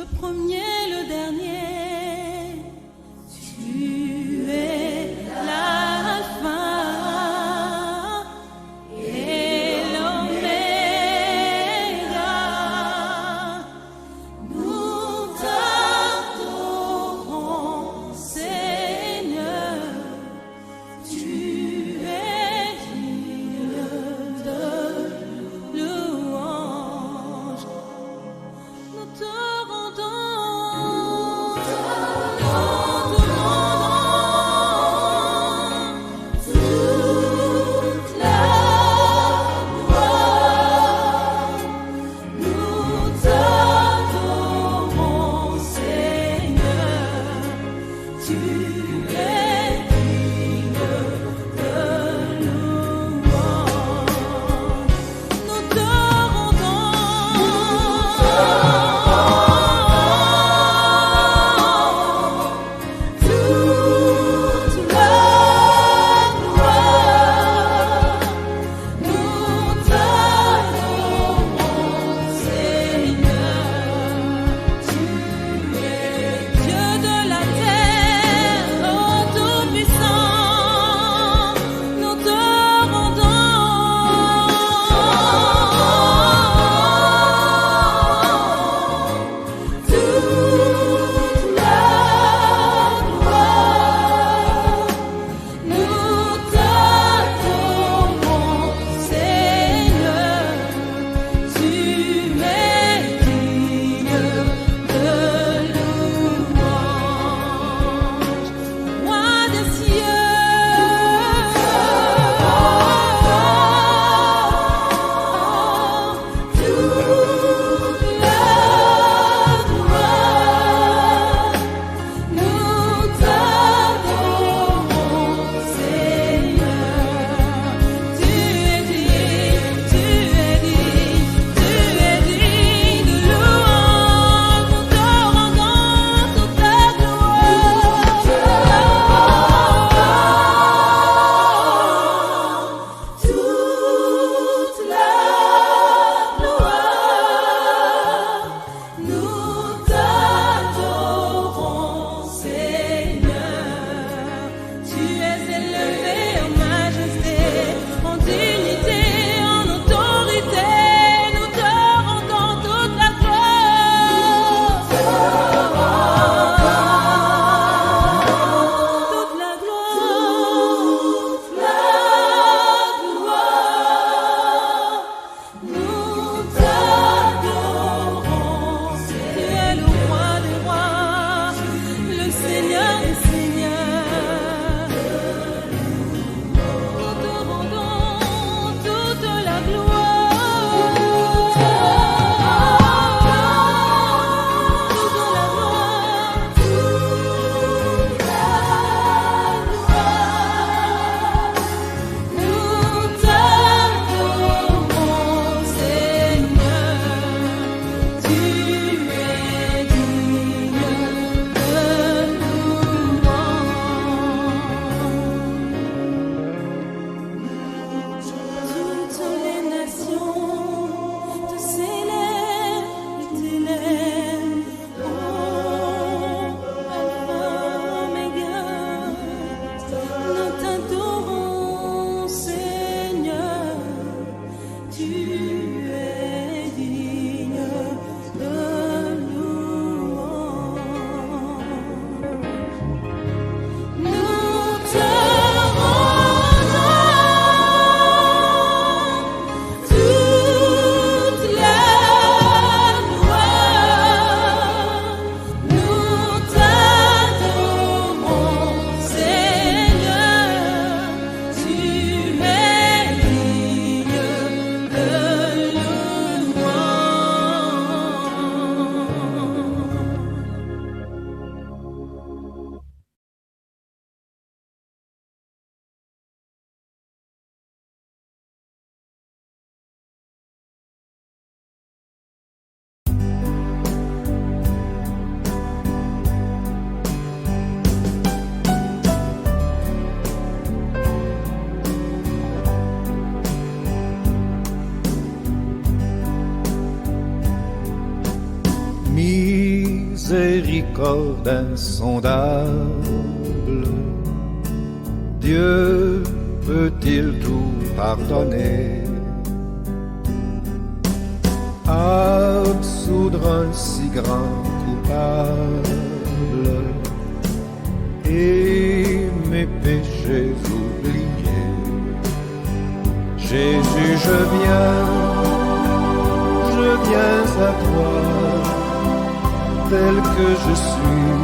le premier, le dernier. Tu es l'alpha et l'oméga. Nous t'adorons, Seigneur. Tu es digne de louange. Nous te rendons miséricorde insondable. Dieu peut-il tout pardonner, absoudre un si grand coupable et mes péchés oubliés? Jésus, je viens à toi, tel que je suis,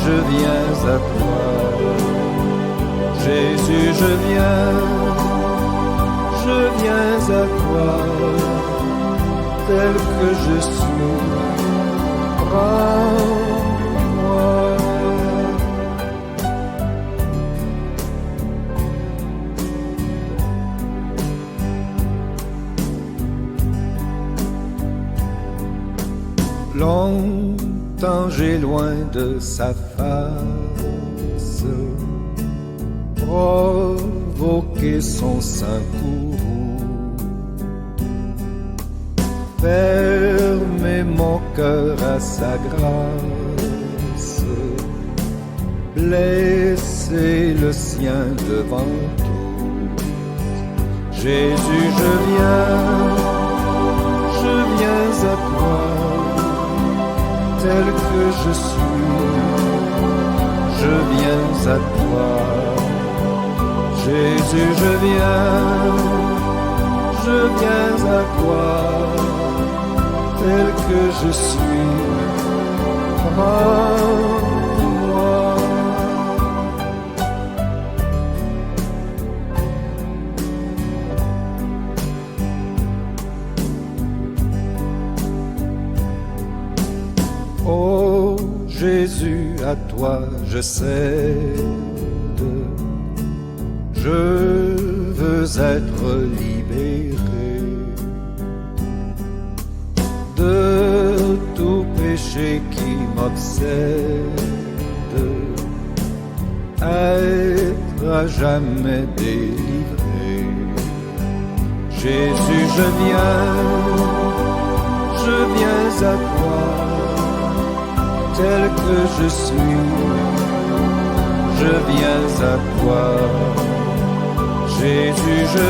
je viens à toi. Jésus, je viens à toi, tel que je suis, prends-moi. Longtemps j'ai loin de sa face provoqué son sein courroux, fermé mon cœur à sa grâce, blessé le sien devant tout. Jésus, je viens à toi, tel que je suis, je viens à toi. Jésus, je viens à toi, tel que je suis, prends-moi. Oh Jésus, à toi je cède, je veux être libéré de tout péché qui m'obsède, être à jamais délivré. Jésus, je viens à toi, tel que je suis, je viens à toi. Jésus, je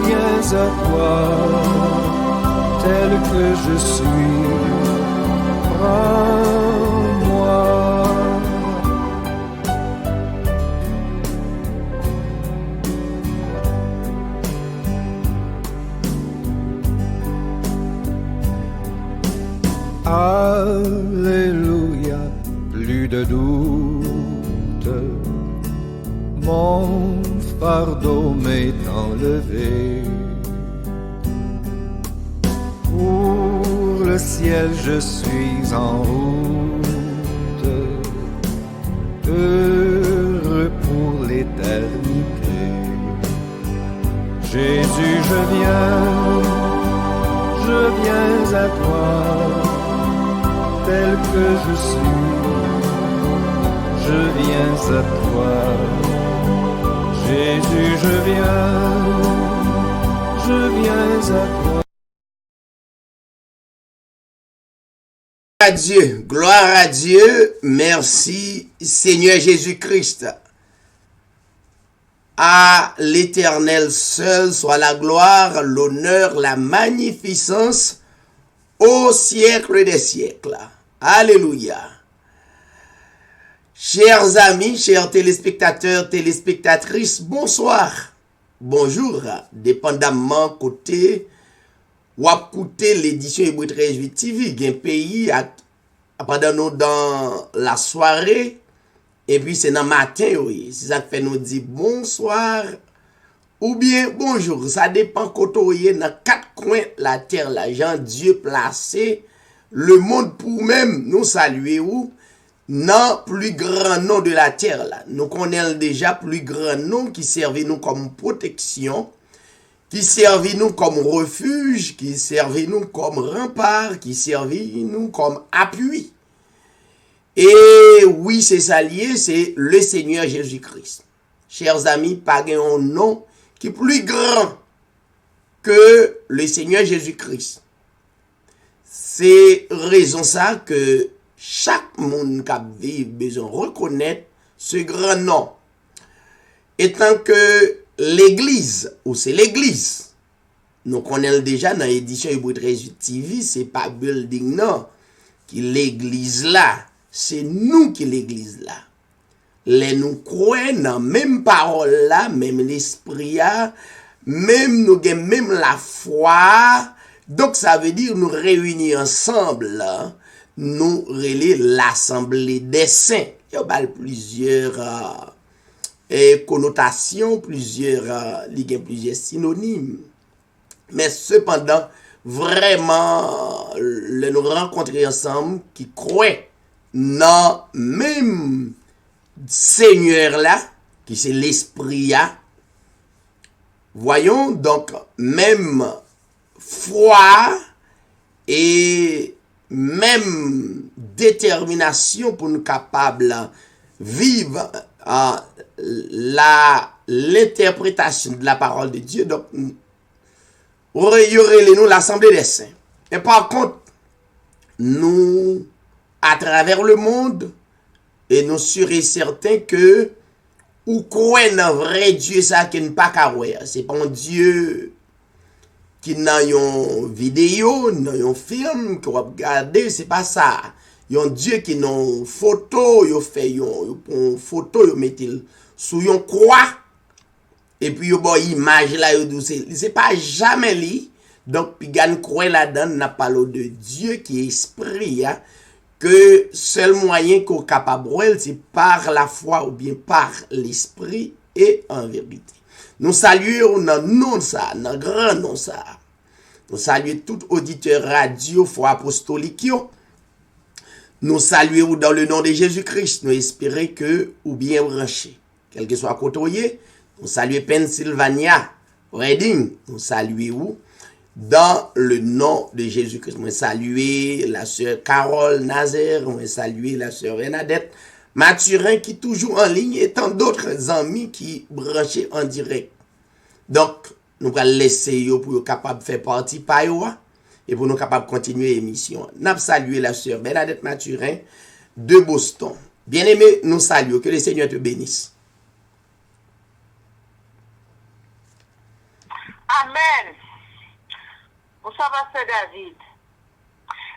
viens à toi, tel que je suis, prends-moi. Alléluia, plus de doute, mon fardeau m'est enlevé. Pour le ciel je suis en route, heureux pour l'éternité. Jésus, je viens à toi, tel que je suis, je viens à toi. Jésus, je viens à toi. Gloire à Dieu, merci Seigneur Jésus-Christ. À l'Éternel seul soit la gloire, l'honneur, la magnificence au siècle des siècles. Alléluia. Chers amis, chers téléspectateurs, téléspectatrices, bonsoir, bonjour, dépendamment côté ou à côté l'édition Hébreu 13 TV, un pays pendant nous dans la soirée et puis c'est dans le matin, oui. C'est ça qui fait nous dire bonsoir ou bien bonjour. Ça dépend côté dans quatre coins la terre, la Jean Dieu placé le monde pour même nous saluer ou non plus grand nom de la terre là. Nous connaissons déjà plus grand nom qui servait nous comme protection, qui servait nous comme refuge, qui servait nous comme rempart, qui servait nous comme appui. Et oui, c'est ça lié, c'est le Seigneur Jésus-Christ. Chers amis, pas un nom qui est plus grand que le Seigneur Jésus-Christ. C'est raison ça que chaque monde qui vit besoin reconnaître ce grand nom. Étant que l'église, ou c'est l'église, nous connaissons déjà dans l'édition Hébreu 13 TV, c'est pas building non, qui l'église là, c'est nous qui l'église là. Les nous croyons dans même parole là, même l'esprit là, même nous avons même la foi. Donc ça veut dire nous réunir ensemble là, nous relais l'assemblée des saints. Il y a plusieurs connotations, plusieurs synonymes. Mais cependant, vraiment, nous rencontrer ensemble qui croient dans même Seigneur là, qui c'est l'esprit là. Voyons donc même foi et même détermination pour nous capables vivre l'interprétation de la parole de Dieu. Donc, nous l'assemblée des saints. Et par contre, nous, à travers le monde, et nous sommes certains que ou croyez dans vrai Dieu ça qui n'est pas carré. C'est pas un Dieu qui n'a une vidéo, n'a un film que vous regardez, c'est pas ça. Il y a un Dieu qui n'a une photo, il fait une photo, il met sous une croix. Et puis il y a une image là, c'est pas jamais lui. Donc puis gagne croix là-dedans, n'a pas l'eau de Dieu qui est esprit hein, que seul moyen qu'on est capable c'est par la foi ou bien par l'esprit et en vérité. Nous saluons dans nom ça, dans grand nom ça. Nous saluons tout auditeur radio foi apostolique. Nous saluons dans le nom de Jésus-Christ. Nous espérons que ou bien branché. Quel que soit côté, nous saluons Pennsylvania, Reading. Nous saluons dans le nom de Jésus-Christ. Nous saluons la sœur Carole Nazaire. Nous saluons la sœur Bernadette Mathurin qui est toujours en ligne et tant d'autres amis qui branchent en direct. Donc, nous allons laisser pour être capable de faire partie par eux et pour nous capables de continuer l'émission. Nous saluons la sœur Bernadette Mathurin de Boston. Bien-aimé, nous saluons. Que le Seigneur te bénisse. Amen. Bonsoir, Pasteur David.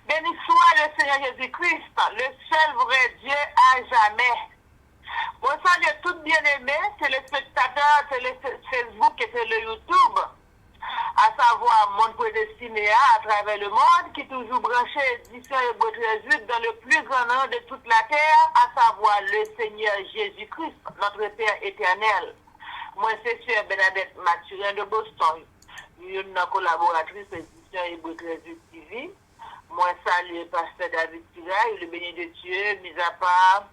Béni soit le Seigneur Jésus-Christ, le seul vrai Dieu à jamais. Bonsoir à tous bien-aimés, téléspectateurs, Facebook et le YouTube, à savoir Monde Prédestiné à travers le monde, qui est toujours branché édition Hébreu 13 dans le plus grand nom de toute la terre, à savoir le Seigneur Jésus-Christ, notre Père éternel. Moi, c'est Sœur Bernadette Mathurin de Boston, une collaboratrice édition Hébreu 13 TV. Moi, salue Pasteur David Tiraille, le béni de Dieu, mis à part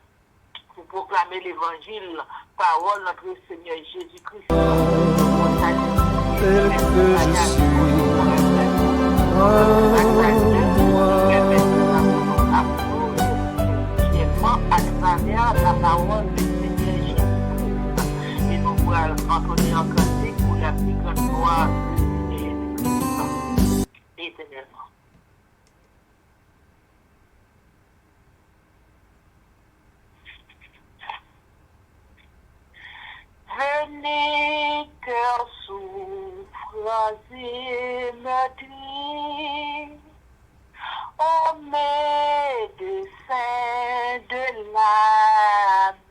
pour proclamer l'évangile, parole notre Seigneur Jésus-Christ. Tel que je suis à travers la parole du Seigneur Jésus-Christ. Et nous pourrons entrer en cantique pour la plus grande gloire de Jésus-Christ éternellement. Venez, cœur souffre et meurtri, ô médecin de l'âme,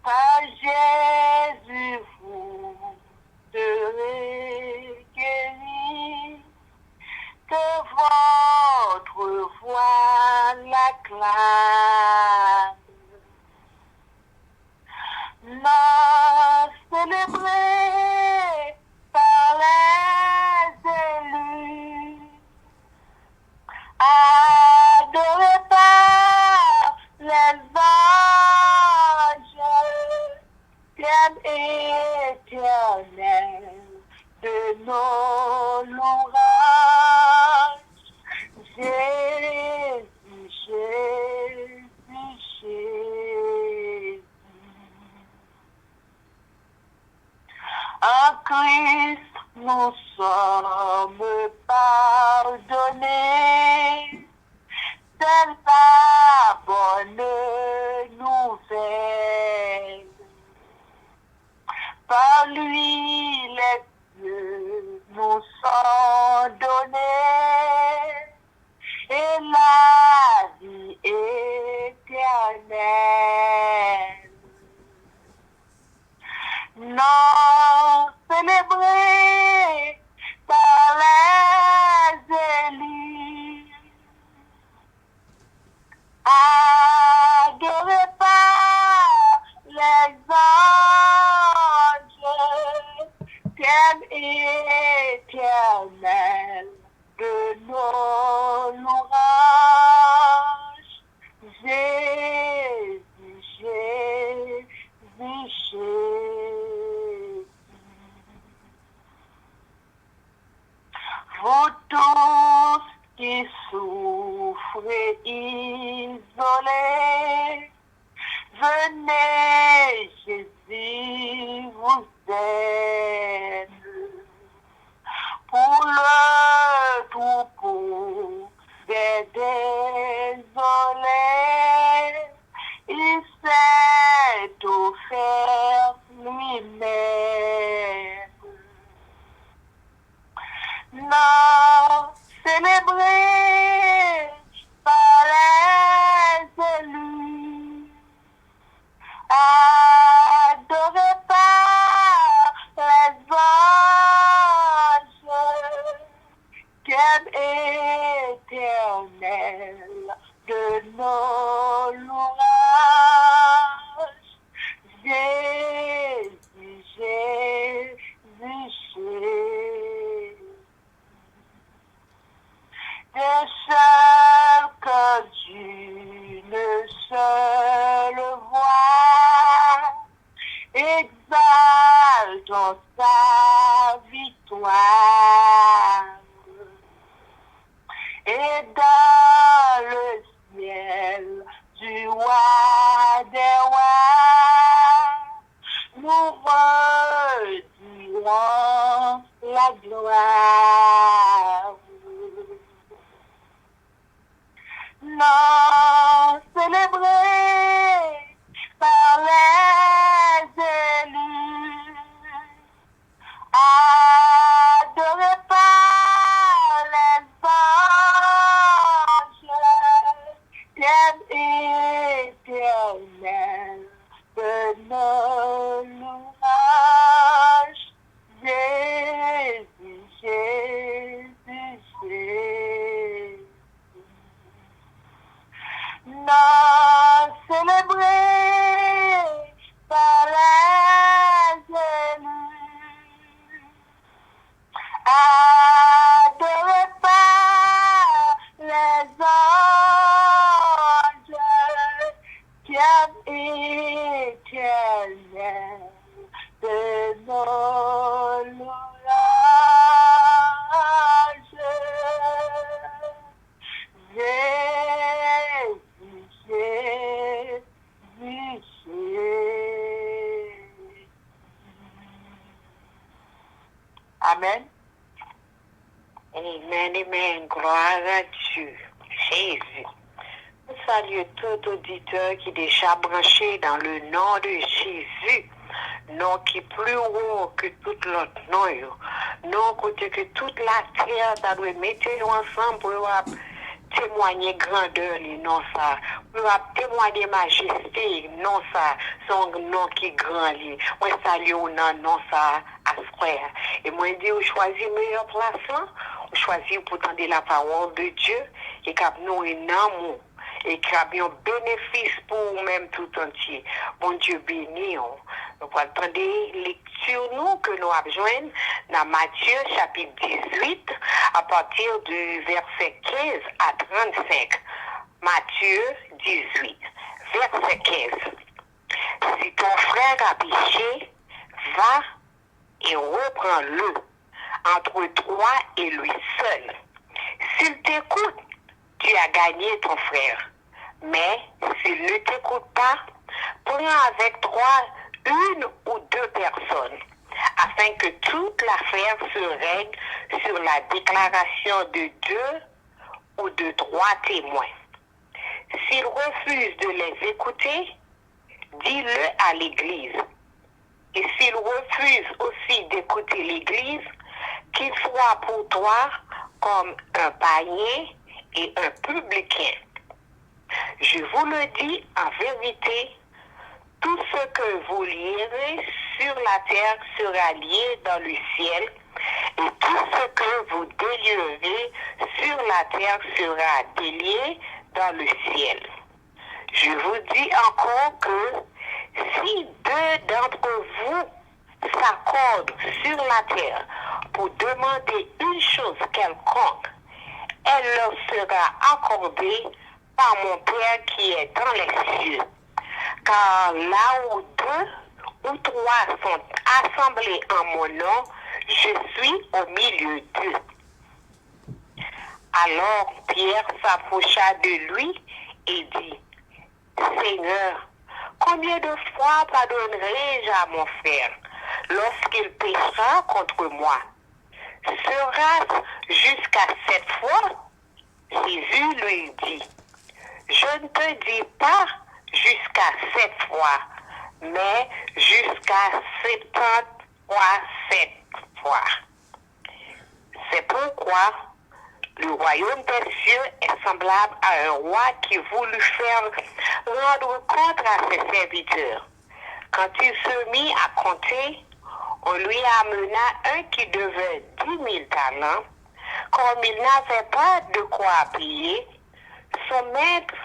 par Jésus vous serez guéris, que votre voix l'acclame. Nous célébrés par les élus, adorés par les anges, bien éternel de nos louanges, Jésus, Jésus, Jésus. En Christ, nous sommes pardonnés. donné, c'est la bonne nouvelle. Par lui, les cieux nous sont donnés et la vie éternelle. Non célébré par les élus, adoré par les anges, thème éternel de nos louanges. Jésus, Jésus, Jésus. Vous tous qui souffrez isolés, venez, Jésus vous aide. Pour le troupeau des désolés, il s'est offert lui-même. Non célébré par les élus, adoré par les anges, thème éternel de nos louanges. Jésus, Jésus, Jésus. Des seuls que d'une seule voix, exaltons sa victoire. Et dans le ciel du roi des rois, nous redirons la gloire. Non célébré par les élus, adoré par les anges, thème éternel de nos louanges. Jésus, Jésus, Jésus. Non célébré par les élus, adoré par les anges, thème éternel de nos louanges. Jésus, Jésus, Jésus. Amen. Amen, amen. Gloire à Dieu. Jésus. Nous saluons tout auditeur qui est déjà branché dans le nom de Jésus. Nom qui est plus haut que tout l'autre nom. Non, côté que toute la terre, ça doit mettre ensemble pour témoigner grandeur, non ça. Pour témoigner majesté, non ça. Son nom qui est grand. Moi, salue au nom ça à frère. Et moi, je dis, on choisit meilleure place là. On choisit pour tendre la parole de Dieu et qu'il nous un amour. Et qu'il y a un bénéfice pour nous-mêmes tout entier. Bon Dieu béni. Nous allons prendre lecture nous que nous avons joint dans Matthieu chapitre 18 à partir du verset 15 à 35. Matthieu 18, verset 15. Si ton frère a péché, va et reprends-le entre toi et lui seul. S'il t'écoute, tu as gagné ton frère. Mais s'il ne t'écoute pas, prends avec toi une ou deux personnes, afin que toute l'affaire se règle sur la déclaration de 2 ou de 3 témoins. S'ils refusent de les écouter, dis-le à l'Église. Et s'ils refusent aussi d'écouter l'Église, qu'il soit pour toi comme un païen et un publicain. Je vous le dis en vérité, tout ce que vous lierez sur la terre sera lié dans le ciel, et tout ce que vous délierez sur la terre sera délié dans le ciel. Je vous dis encore que si 2 d'entre vous s'accordent sur la terre pour demander une chose quelconque, elle leur sera accordée par mon Père qui est dans les cieux. Car là où 2 ou 3 sont assemblés en mon nom, je suis au milieu d'eux. Alors Pierre s'approcha de lui et dit, Seigneur, combien de fois pardonnerai-je à mon frère lorsqu'il péchera contre moi? Sera-ce jusqu'à 7 fois? Jésus lui dit, je ne te dis pas jusqu'à 7 fois, mais jusqu'à 70 fois 7 fois. C'est pourquoi le royaume des cieux est semblable à un roi qui voulut faire rendre compte à ses serviteurs. Quand il se mit à compter, on lui amena un qui devait 10 000 talents. Comme il n'avait pas de quoi payer, son maître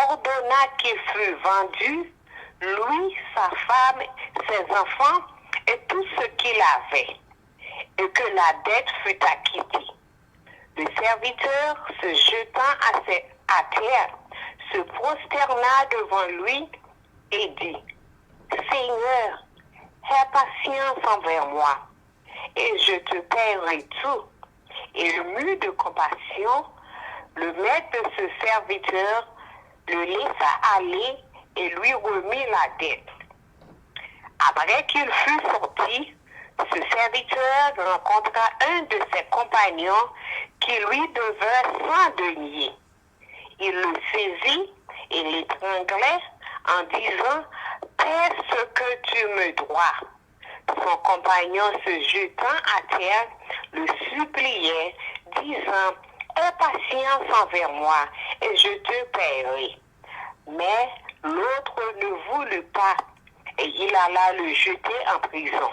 ordonna qu'il fût vendu, lui, sa femme, ses enfants et tout ce qu'il avait, et que la dette fût acquittée. Le serviteur, se jetant à terre, se prosterna devant lui et dit, Seigneur, aie patience envers moi, et je te paierai tout. Et mu de compassion, le maître de ce serviteur le laissa aller et lui remit la dette. Après qu'il fut sorti, ce serviteur rencontra un de ses compagnons qui lui devait 100 deniers. Il le saisit et l'étranglait en disant, paie ce que tu me dois. Son compagnon se jetant à terre le suppliait, disant, aie patience envers moi et je te paierai. Mais l'autre ne voulut pas et il alla le jeter en prison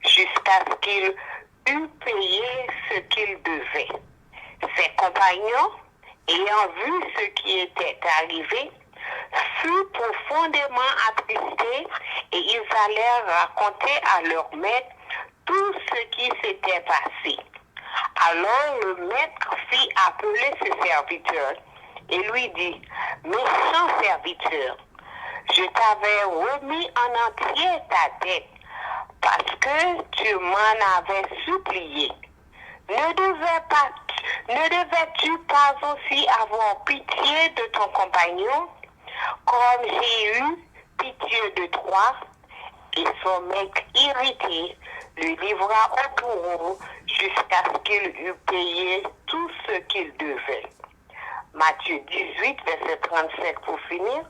jusqu'à ce qu'il eût payé ce qu'il devait. Ses compagnons, ayant vu ce qui était arrivé, furent profondément attristés et ils allèrent raconter à leur maître tout ce qui s'était passé. Alors le maître fit appeler ses serviteurs et lui dit, méchant serviteur, je t'avais remis en entier ta dette parce que tu m'en avais supplié. Ne devais-tu pas aussi avoir pitié de ton compagnon, comme j'ai eu pitié de toi? Et son maître irrité le livra au bourreau jusqu'à ce qu'il eût payé tout ce qu'il devait. Matthieu 18, verset 35 pour finir.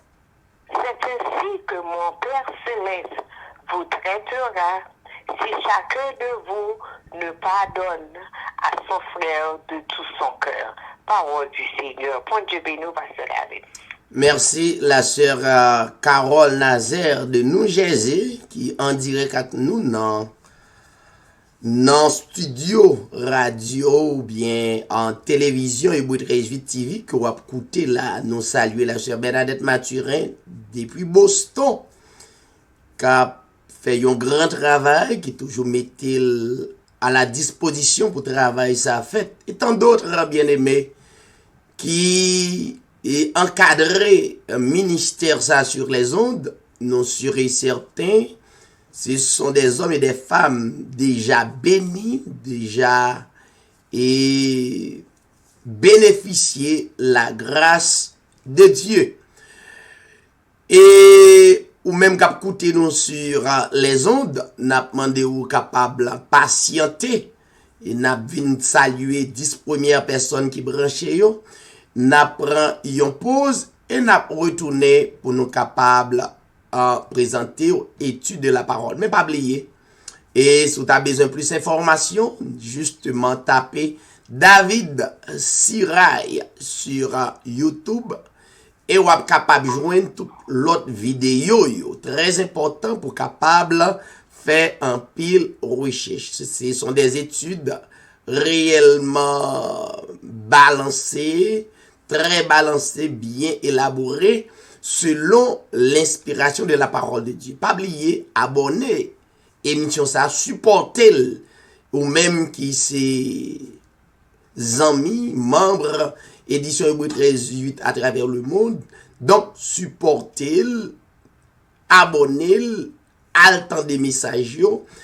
C'est ainsi que mon Père céleste vous traitera si chacun de vous ne pardonne à son frère de tout son cœur. Parole du Seigneur. Bon Dieu béni, pasteur David. Merci la sœur Carole Nazaire de New Jersey qui en direct avec nous dans studio radio ou bien en télévision et Boutrej TV que vous écoutez là. Nous saluer la sœur Bernadette Mathurin depuis Boston qui a fait un grand travail qui toujours mettait à la disposition pour travailler sa fête et tant d'autres bien-aimés qui et encadrer un ministère ça sur les ondes, non sûr et certain, ce sont des hommes et des femmes déjà bénis, déjà et bénéficier la grâce de Dieu. Et ou même cap écouter nous sur les ondes, n'a demandé ou capable patienter et n'a vinn saluer 10 premières personnes qui branché yo. N'a prend yon pause et n'a retourné pour nous capables à présenter étude de la parole. Mais pas oublier. Et si tu as besoin de plus d'informations, justement tapez David Sirail sur YouTube et vous êtes capable de joindre toute l'autre vidéo. Très important pour capable faire un pile recherche. Ce sont des études réellement balancées, très balancées, bien élaborées selon l'inspiration de la parole de Dieu. Pas oublier, abonner, émission ça, supporter ou même qui c'est amis, membres, édition Hébreu 13:8 à travers le monde. Donc, supporter, abonner, attendre des messages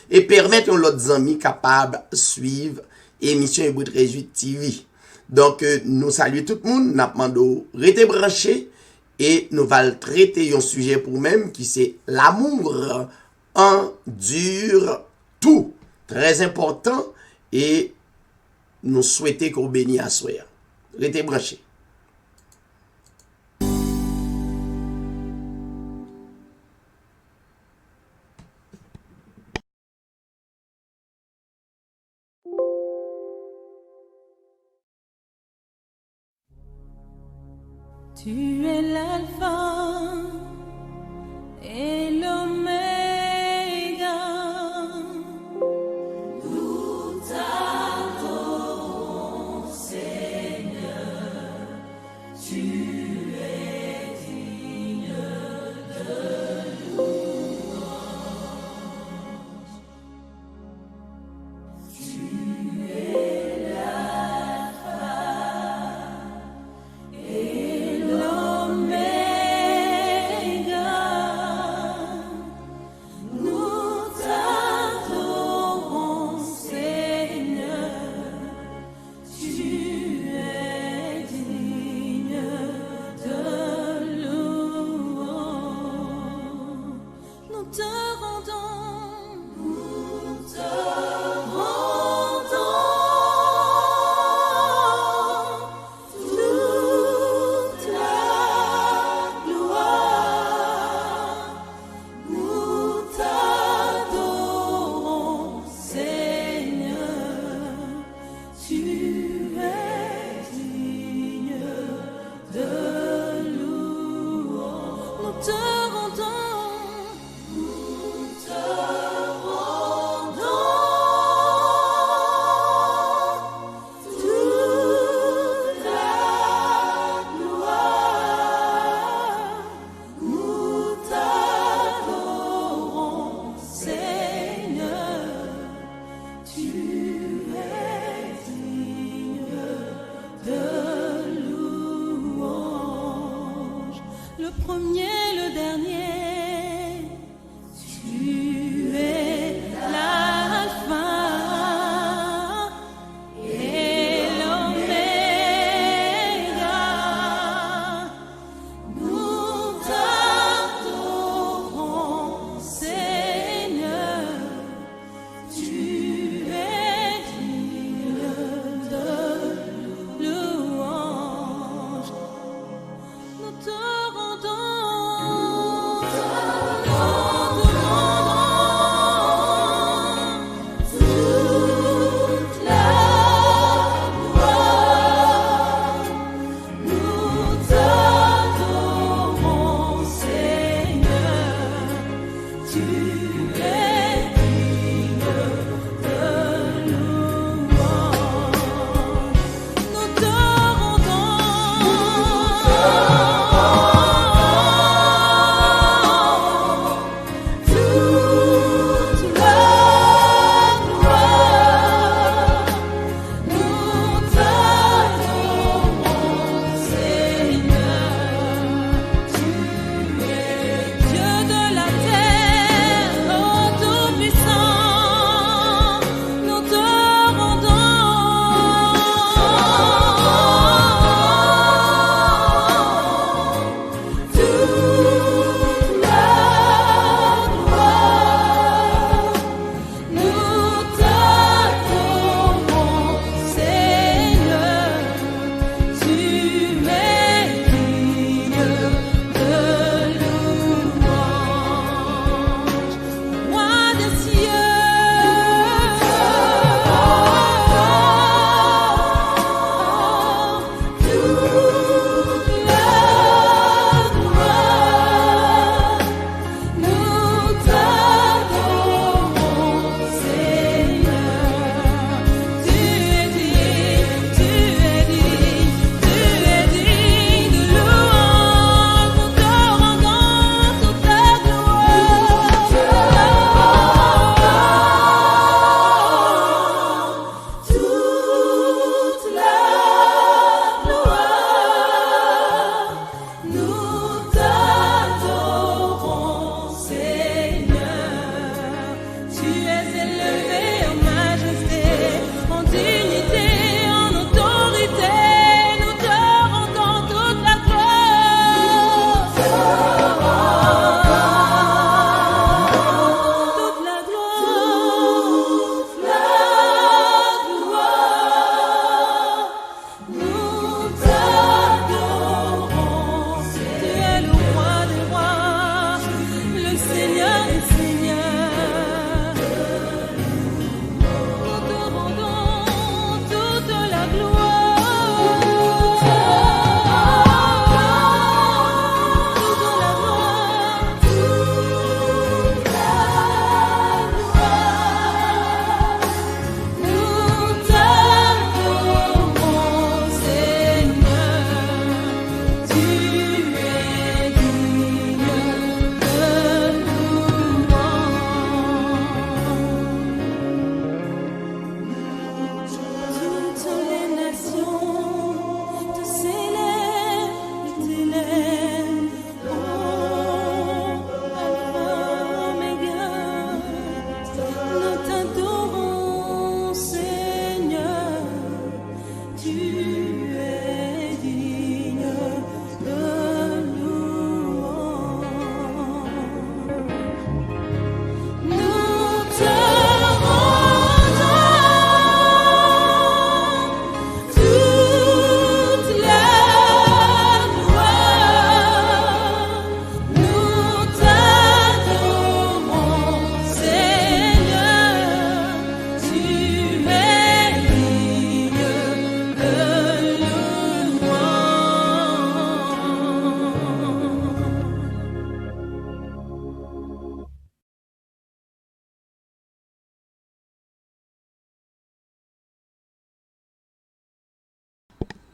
et permettre aux autres amis capables de suivre émission Hébreu 13:8 TV. Donc, nous saluons tout le monde, nous demandons rester branché et nous allons traiter un sujet pour même qui c'est l'amour endure tout. Très important et nous souhaitons qu'on bénisse à soi. Restez branchés. Tu es l'alpha et l'oméga. Nous t'adorons, Seigneur. Tu es digne de louange. Tu es l'alpha et l'oméga.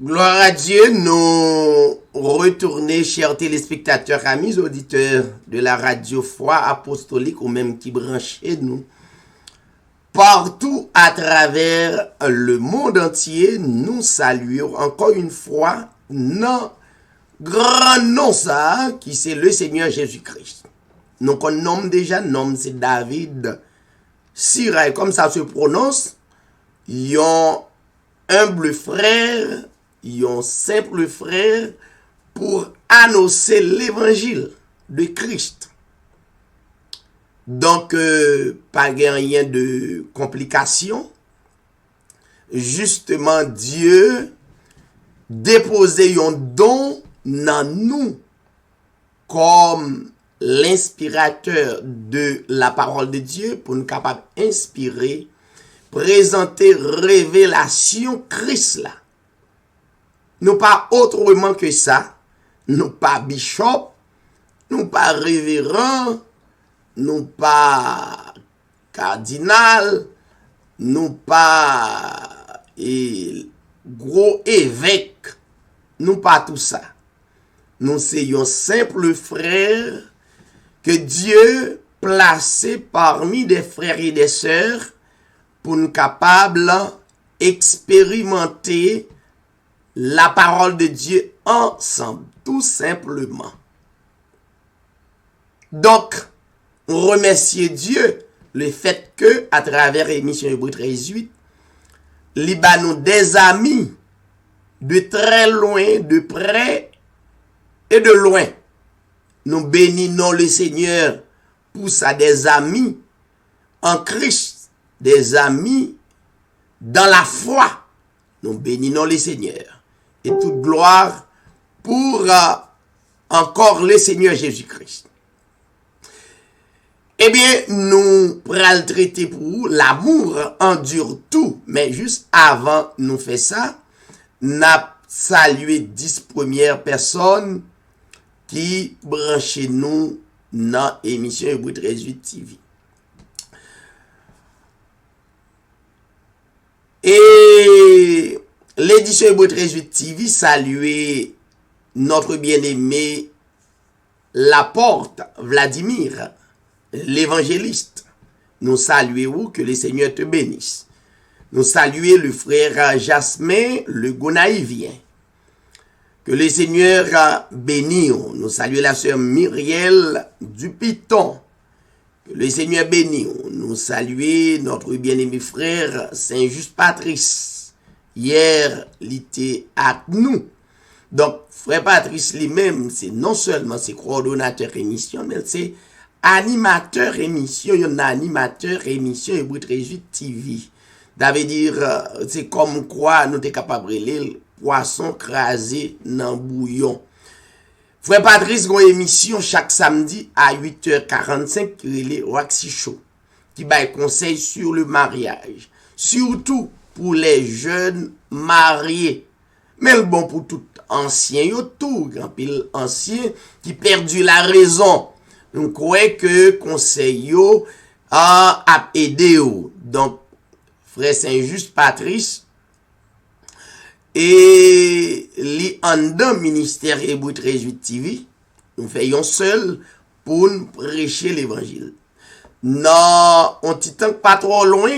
Gloire à Dieu, nous retournons, chers téléspectateurs, amis auditeurs de la radio Foi Apostolique ou même qui branchez nous. Partout à travers le monde entier, nous saluons encore une fois notre grand nom ça, qui c'est le Seigneur Jésus-Christ. Nous connaissons déjà, nom c'est David Sira, comme ça se prononce, ils ont humble frère, ils ont simple frère pour annoncer l'évangile de Christ. Donc, pas rien de complication. Justement, Dieu déposait un don dans nous comme l'inspirateur de la parole de Dieu pour nous capables d'inspirer, présenter révélation Christ là. Nous pas autrement que ça, nous pas bishop, nous pas révérend, nous pas cardinal, nous pas gros évêque, nous pas tout ça. Nous sommes un simple frère que Dieu placé parmi des frères et des sœurs pour nous capables d'expérimenter la parole de Dieu ensemble, tout simplement. Donc, on remercie Dieu le fait que, à travers l'émission Hébreux 13:8, nous des amis de très loin, de près et de loin. Nous bénissons le Seigneur pour ça, des amis en Christ, des amis dans la foi. Nous bénissons le Seigneur. Et toute gloire pour encore le Seigneur Jésus-Christ. Eh bien, nous prenons traiter pour l'amour endure tout. Mais juste avant nous faire ça, nous salué 10 premières personnes qui branchaient nous dans l'émission Hébreux 13:8 TV. Et l'édition Hébreux 13:8 TV saluait notre bien-aimé Laporte Vladimir, l'évangéliste. Nous saluons, que le Seigneur te bénisse. Nous saluons le frère Jasmin, le Gonaïvien. Que le Seigneur bénisse. Nous saluons la sœur Myriel Dupiton. Que le Seigneur bénisse. Nous saluons notre bien-aimé frère Saint-Just Patrice. Hier, il était avec nous. Donc, frère Patrice lui-même, c'est non seulement c'est coordonnateur émission, mais c'est animateur émission. Il y a un animateur émission Hébreux 13:8 TV. Ça veut dire, c'est comme quoi nous sommes capables de lire poisson crasé dans bouillon. Frère Patrice a une émission chaque samedi à 8h45 qui est le Waxy Show, qui va conseil sur le mariage, surtout pour les jeunes mariés, mais le bon pour tout ancien, tout grand pile ancien qui perdu la raison. Nous croyons que conseil a aidé. Donc, frère Saint-Just Patrice et les andans ministère Hébreux 13:8 TV, nous faisons seul pour nous prêcher l'évangile. Non, on t'y pas trop loin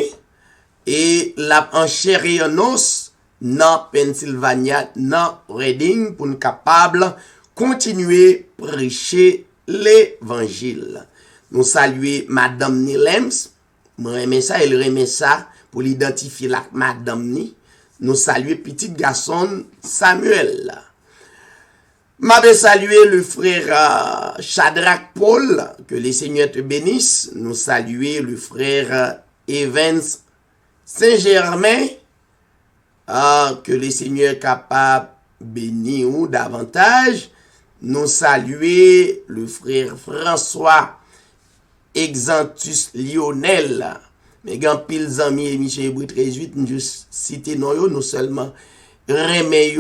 et la en chair et en os dans Pennsylvania, dans Reading, pour nous capable continuer prêcher l'évangile. Nous saluons Madame Nilems, moi remet ça, elle remet ça pour l'identifier la Madame Ni. Nous saluons petit garçon Samuel. M'avait salué le frère Shadrach Paul, que le Seigneur te bénisse. Nous saluons le frère Evans Saint-Germain, que le Seigneur capable bénir ou davantage. Nous saluons le frère François Exantus Lionel. Mais quand pile amis émission Hébreux 13:8, nous juste citer non seulement remet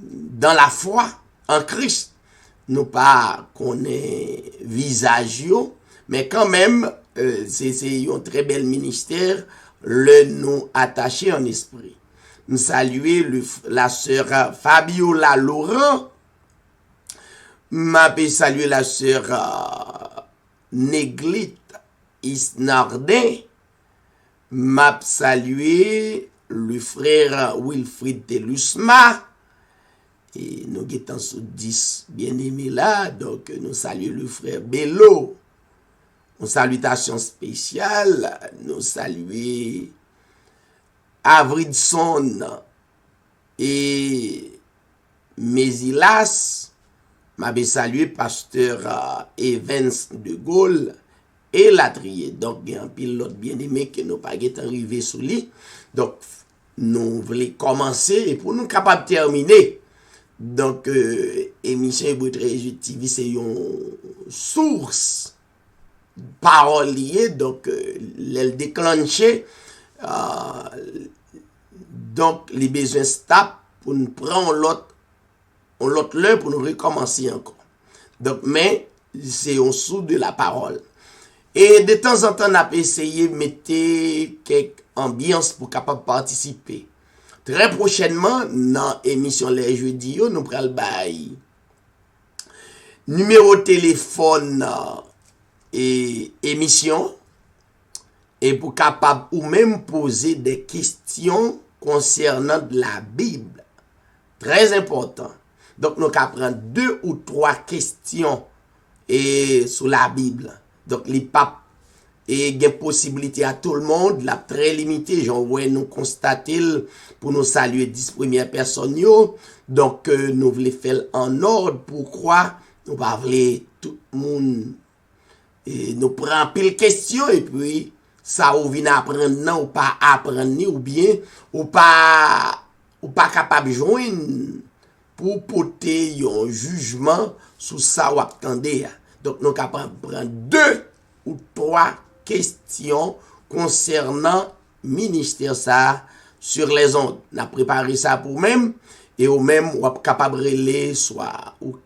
dans la foi en Christ, nous pas connaît visage yo, mais quand même c'est un très bel ministère le nous attaché en esprit. Nous saluer la sœur Fabiola Laurent. M'a saluer la sœur Néglite Isnardin. M'a saluer le frère Wilfried Telusma. Et nous étions sous 10 bien-aimés là, donc nous saluons le frère Bello. Une salutation spéciale, nous saluons Avridson et Mésilas. M'avait salué pasteur Evans de Gaulle et Latrier. Donc, il y a un pilote bien-aimé que nous pas arrivé sous lui. Donc, nous voulons commencer et pour nous capables de terminer. Donc, émission Hébreu 13 TV, c'est une source parole liée, donc, elle déclencher, donc, les besoins stables pour nous prendre l'autre l'heure pour nous recommencer encore. Donc, mais, c'est en sous de la parole. Et de temps en temps, on a essayé de mettre quelques ambiances pour capable participer. Très prochainement, dans l'émission Les Jeudis, nous prenons le bail. Numéro de téléphone et émission. Et pour capable ou même poser des questions concernant la Bible. Très important. Donc, nous allons prendre 2 ou 3 questions sur la Bible. Donc, les papes. Et il y a possibilité à tout le monde, la très limitée, j'en vois nous constater pour nous saluer 10 premières personnes. Donc, nous voulons faire en ordre. Pourquoi? Nous ne voulons tout le monde. Et nous prenons pile question et puis, ça ou vient apprendre, non, ou pas apprendre, ou bien, ou pas capable de joindre pour porter un jugement sur ça ou attendez. Donc, nous allons prendre 2 ou 3 questions concernant ministère ça sur les ondes. On a préparé ça pour même et au même on est capable de relais soit au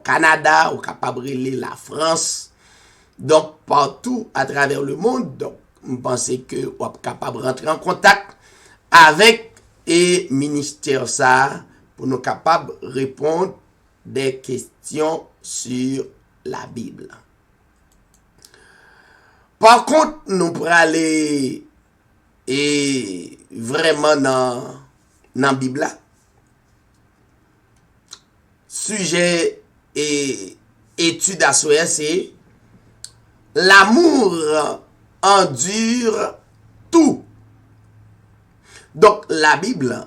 Canada ou capable de relais la France. Donc partout à travers le monde. Donc je pense que on est capable de rentrer en contact avec et ministère ça pour nous capable de répondre des questions sur la Bible. Par contre, nous pourrons aller et vraiment dans la Bible. Sujet et étude à soi, c'est l'amour endure tout. Donc, la Bible,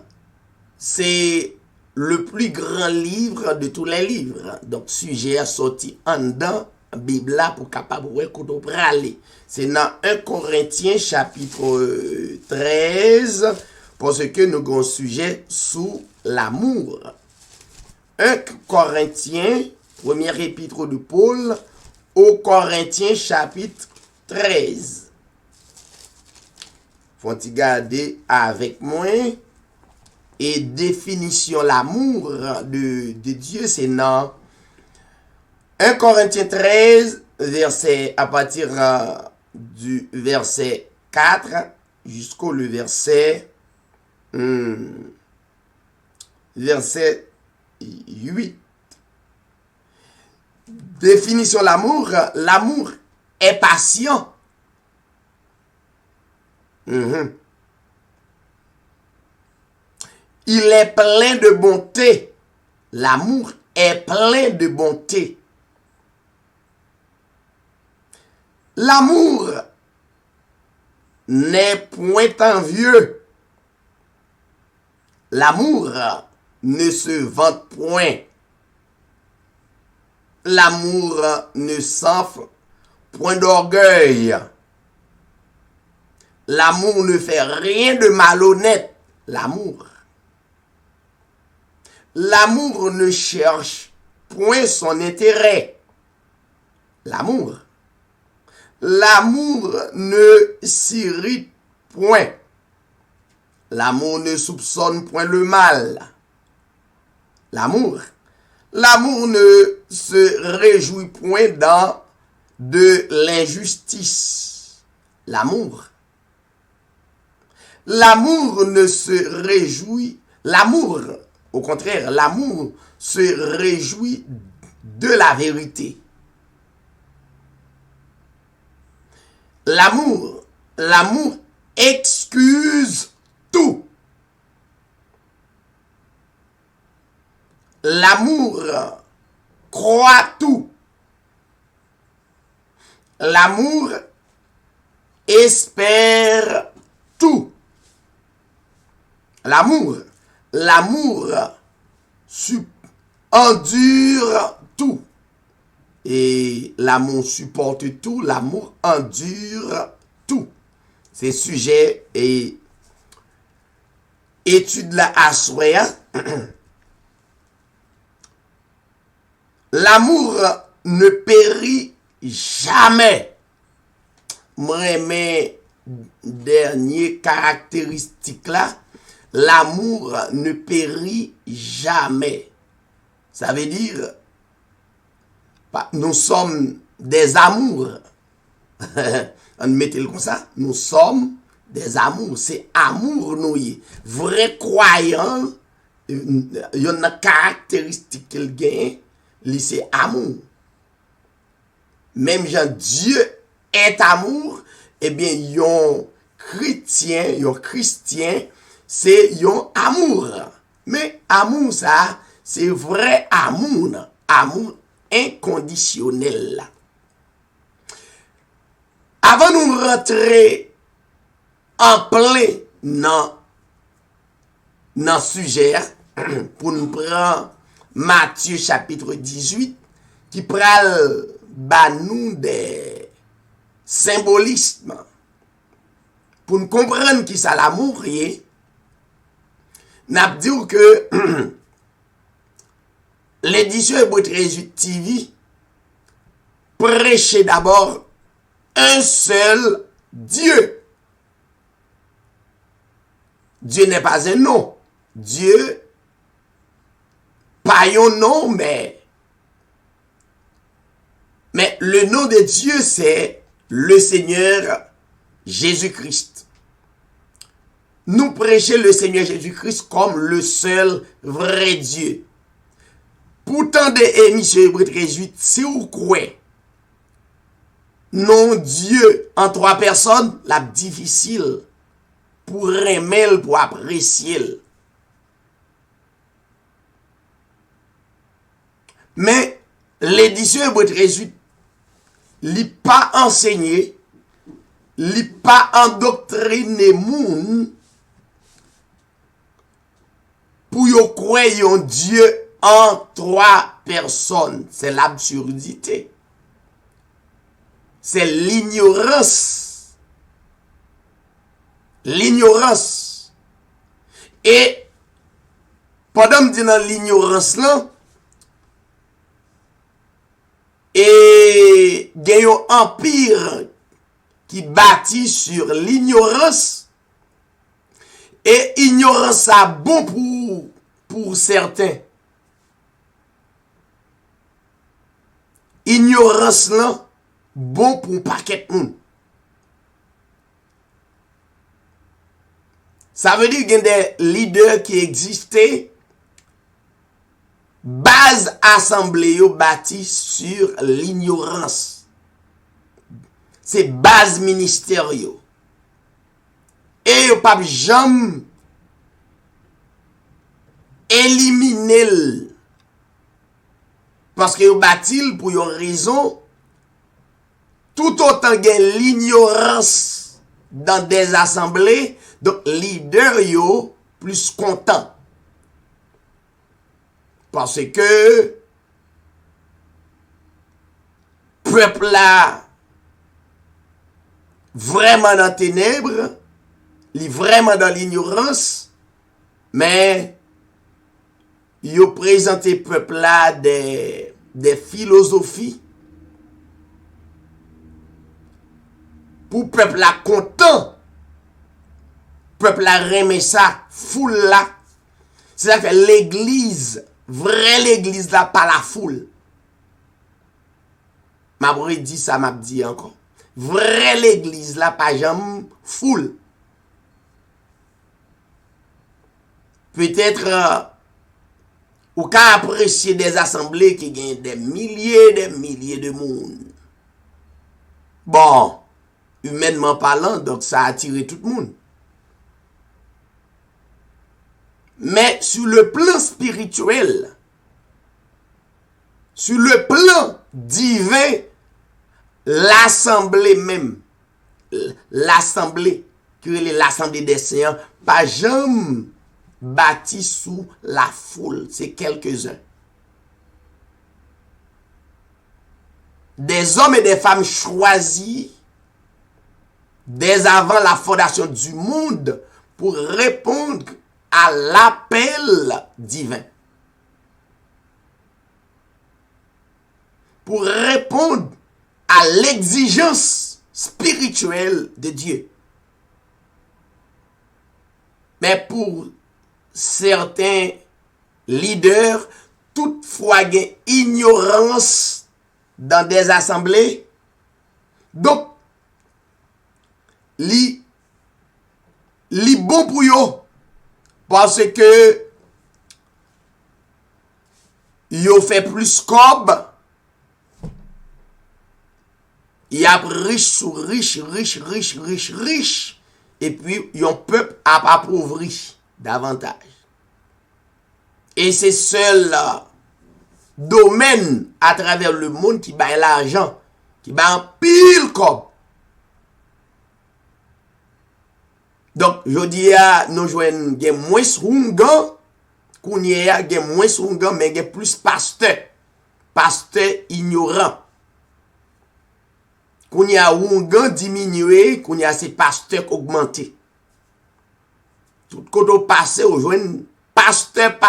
c'est le plus grand livre de tous les livres. Donc, sujet a sorti en dedans. Bible là pour capable de aller. C'est dans 1 Corinthiens chapitre 13 parce que nous avons un sujet sous l'amour. 1 Corinthiens, premier épître de Paul, aux Corinthiens chapitre 13. Faut-il garder avec moi et définition l'amour de Dieu, c'est dans 1 Corinthiens 13, verset, à partir du verset 4 jusqu'au le verset 8. Définition l'amour. L'amour est patient. Il est plein de bonté. L'amour est plein de bonté. L'amour n'est point envieux. L'amour ne se vante point. L'amour ne s'enfle point d'orgueil. L'amour ne fait rien de malhonnête. L'amour. L'amour ne cherche point son intérêt. L'amour. L'amour ne s'irrite point. L'amour ne soupçonne point le mal. L'amour. L'amour ne se réjouit point de l'injustice. L'amour. l'amour ne se réjouit, l'amour, au contraire, l'amour se réjouit de la vérité. L'amour excuse tout. L'amour croit tout. L'amour espère tout. L'amour endure tout. Et l'amour supporte tout, l'amour endure tout. C'est sujet et étude la assoya. L'amour ne périt jamais. Moi, mes dernières caractéristiques là, l'amour ne périt jamais. Ça veut dire, nous sommes des amours. On mettez le comme ça. Nous sommes des amours. C'est amour nous. Vrai croyant, il y a une caractéristique qu'il gagne, c'est amour. Même Jean, Dieu est amour, eh bien, yon chrétien, c'est yon amour. Mais amour, ça, c'est vrai amour. Amour inconditionnel. Avant nous rentrer en plein dans sujet, pour nous prendre Matthieu chapitre 18, qui pral ba nous des symbolismes, pour nous comprendre qui ça l'amour est, n'a dit que l'édition Hébreu 18 TV prêchait d'abord un seul Dieu. Dieu n'est pas un nom. Dieu, pas un nom, mais le nom de Dieu, c'est le Seigneur Jésus-Christ. Nous prêchons le Seigneur Jésus-Christ comme le seul vrai Dieu. Pourtant, des émissions Hébreu 18, si vous croyez, non Dieu en trois personnes, la difficile pour aimer, pour apprécier. Mais l'édition Hébreu 18, li pas enseigné, li pas endoctriné moun pour yo croire en Dieu en trois personnes. C'est l'absurdité. C'est l'ignorance. L'ignorance. Et pendant que dans l'ignorance là, et il y a un empire qui bâtit sur l'ignorance, et ignorance a bon pour certains. Ignorance là bon pour paquet de monde. Ça veut dire qu'il y a des leaders qui existaient, base assemblée bâtie sur l'ignorance. C'est base ministérielle. Et yo pas jamais éliminer parce que yo bâti pour une raison. Tout autant que l'ignorance dans des assemblées, donc leader yo plus content. Parce que peuple là vraiment dans ténèbres, li vraiment dans l'ignorance, mais yo présenté peuple là des philosophies pour peuple là content, peuple là remet ça, foule là. C'est ça que l'église, vraie l'église là, pas la foule. M'a dit ça, m'a dit encore. Vraie l'église là, pas jamais foule. peut-être ou qu'à apprécier des assemblées qui gagnent des milliers de monde. Bon, humainement parlant, donc ça a attiré tout le monde. Mais sur le plan spirituel, sur le plan divin, l'assemblée même, l'assemblée, que l'assemblée des saints, pas jamais bâti sous la foule, c'est quelques-uns. Des hommes et des femmes choisis dès avant la fondation du monde pour répondre à l'appel divin. Pour répondre à l'exigence spirituelle de Dieu. Mais pour certains leaders, toutefois, il y a ignorance dans des assemblées. Donc, li bon pour yo parce que yo fait plus cob, y a riche sur riche, et puis yon peuple a appauvri davantage. Et c'est seul domaine à travers le monde qui baille l'argent, qui baille un pile cob. Donc, je dis à nous jouons gen moins rungan, kounye a gen moins rungan, mais gen plus pasteur ignorant. Kounye a rungan diminué, kounye a c'est pasteur augmenté. Tout côté passé, on joue pasteur.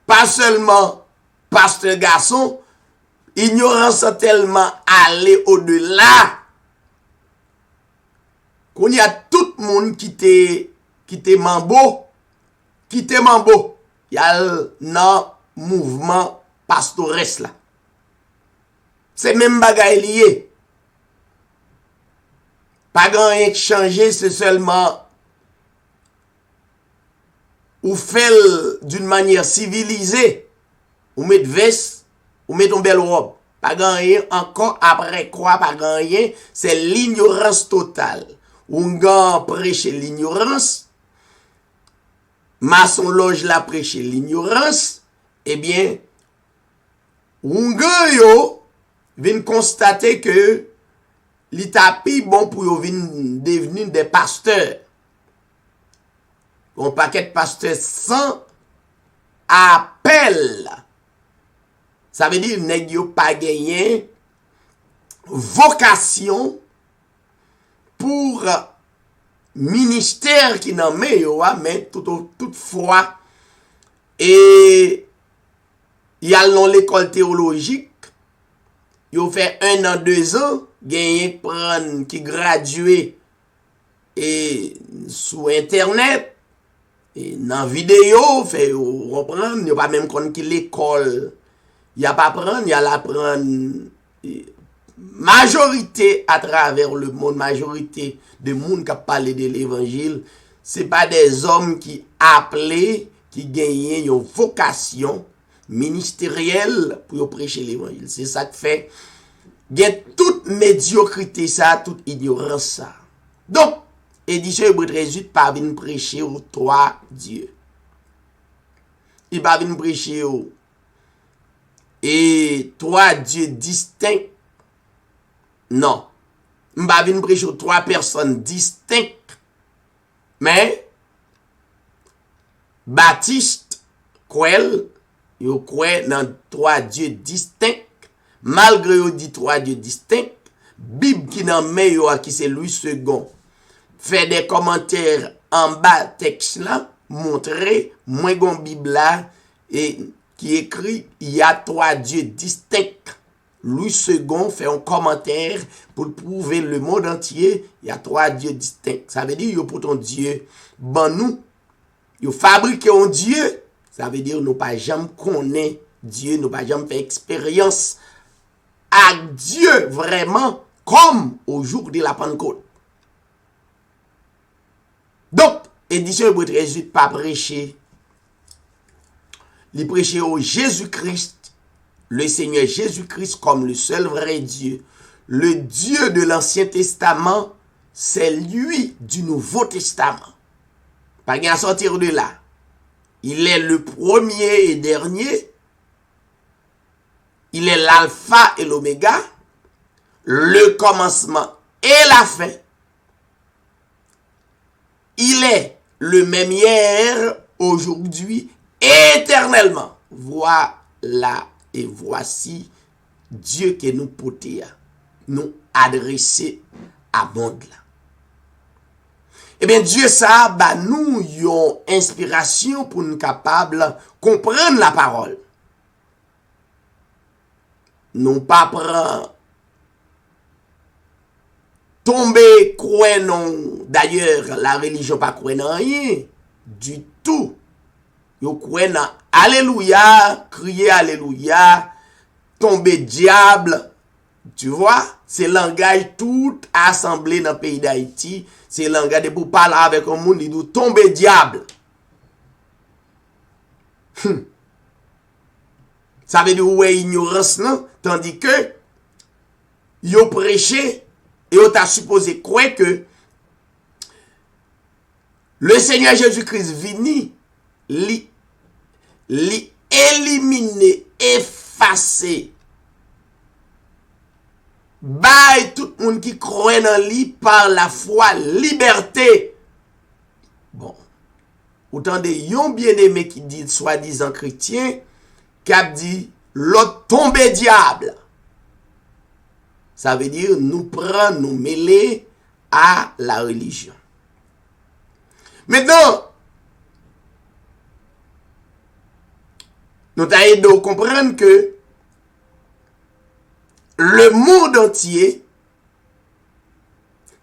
Pas seulement pasteur garçon, ignorance tellement aller au-delà. Qu'on y a tout le monde qui te mambo. Il y a un mouvement pastoresse là. C'est même bagaille lié. Pas grand rien changer, c'est seulement ou fait d'une manière civilisée. Ou mettre veste, ou mettre une belle robe. Pas grand rien encore après quoi, pas grand rien, c'est l'ignorance totale. Ou gars prêche l'ignorance, maçon loge la prêche l'ignorance, eh bien, ou gars yo vient constater que l'itapi bon pour yo vient devenir des pasteurs. Un paquet de pasteurs sans appel. Ça veut dire nèg yo pas gagné vocation pour ministère qui n'en met yo, mais toutefois et il y a dans l'école théologique, yo fait 1 an, 2 ans, gagné prendre qui gradué et sur internet et dans vidéo fait reprendre, yo pas même connait qui l'école, il y a pas prendre, il y a l'apprendre majorité à travers le monde, majorité de monde qui parlé de l'évangile, c'est pas des hommes qui appelés, qui gagnent une vocation ministérielle pour prêcher l'évangile. C'est ça qui fait gagne toute médiocrité ça, toute ignorance ça. Donc, édition Hébreu 18 pas venir prêcher aux 3 dieux. Il pas venir prêcher aux et 3 dieux distincts. Non. M'pa vinn prêcher aux 3 personnes distinctes. Mais Baptiste Kwel, yo croit dans 3 dieux distincts. Malgré yo dit 3 dieux distincts, Bible qui nan men yo qui c'est Louis II fait des commentaires en bas texte là, montrer moins gon Bible là et qui écrit il y a 3 dieux distincts. Louis II fait un commentaire pour prouver le monde entier, il y a 3 dieux distincts. Ça veut dire, yo pour ton Dieu, ben nous, yo fabriqué un Dieu, ça veut dire, nous pas jamais connaît Dieu, nous pas jamais fait expérience à Dieu vraiment, comme au jour de la Pentecôte. Donc, édition Hébreu 13, pas prêcher. Il prêchait au Jésus-Christ, le Seigneur Jésus-Christ comme le seul vrai Dieu. Le Dieu de l'Ancien Testament, c'est lui du Nouveau Testament. Pas qu'à sortir de là. Il est le premier et dernier. Il est l'alpha et l'oméga, le commencement et la fin. Il est le même hier, aujourd'hui, éternellement. Voilà et voici Dieu qui nous porté, nous adressé à monde là. Eh bien, Dieu ça, bah, nous yon inspiration pour nous capables comprendre la parole. Non pas prendre tomber croire non. D'ailleurs, la religion pas croire non rien du tout. Yo croire non alléluia, crier alléluia, tomber diable. Tu vois, c'est langage tout assemblé dans le pays d'Haïti, c'est langage de pour parler avec un monde, il doit tomber diable. Ça veut dire ouais ignorance non, tandis que yo prêché et on t'a supposé croire que le Seigneur Jésus-Christ vini li éliminer, effacer bail tout le monde qui croit dans lui par la foi liberté. Bon, autant de yon bien-aimé qui dit soi-disant chrétien qui a dit l'autre tombe diable. Ça veut dire nous prendre, nous mêler à la religion. Maintenant, nous t'aidons à comprendre que le monde entier,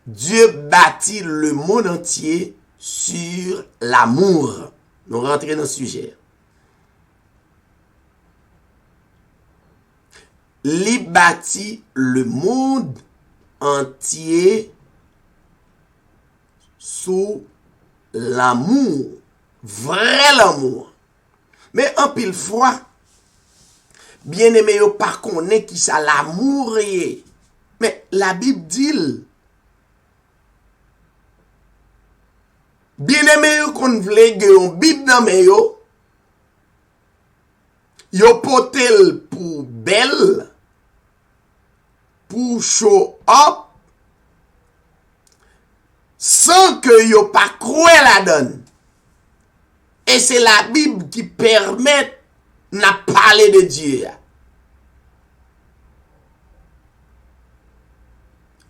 Dieu bâtit le monde entier sur l'amour. Nous rentrons dans le sujet. Il bâtit le monde entier sous l'amour. Vrai l'amour. Mais en pile fois, bien aimé yo pas connaît qui ça l'amour est. Mais la Bible dit bien aimé yo qu'on vle gen Bible dans mais yo potel pour belle, pour show up, sans que yo pas croire la donne. Et c'est la Bible qui permet n'a parler de Dieu.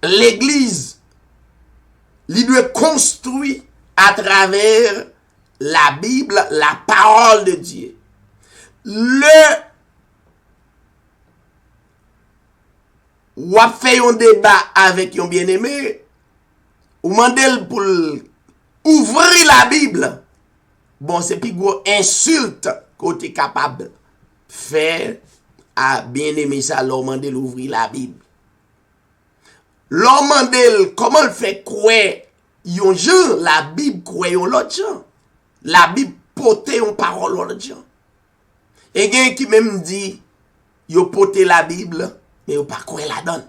L'église, il doit construire à travers la Bible, la parole de Dieu. Ou a fait un débat avec un bien-aimé, ou mandel pour ouvrir la Bible. Bon, c'est plus gros insulte côté capable faire à bien-aimé ça, leur mandel ouvrir la Bible. Leur mandel, comment le fait croire yon gens, la Bible croire yon l'autre gens. La Bible porte yon parole l'autre gens. Et gen qui même dit, yo porte la Bible, mais yo pas croire la donne.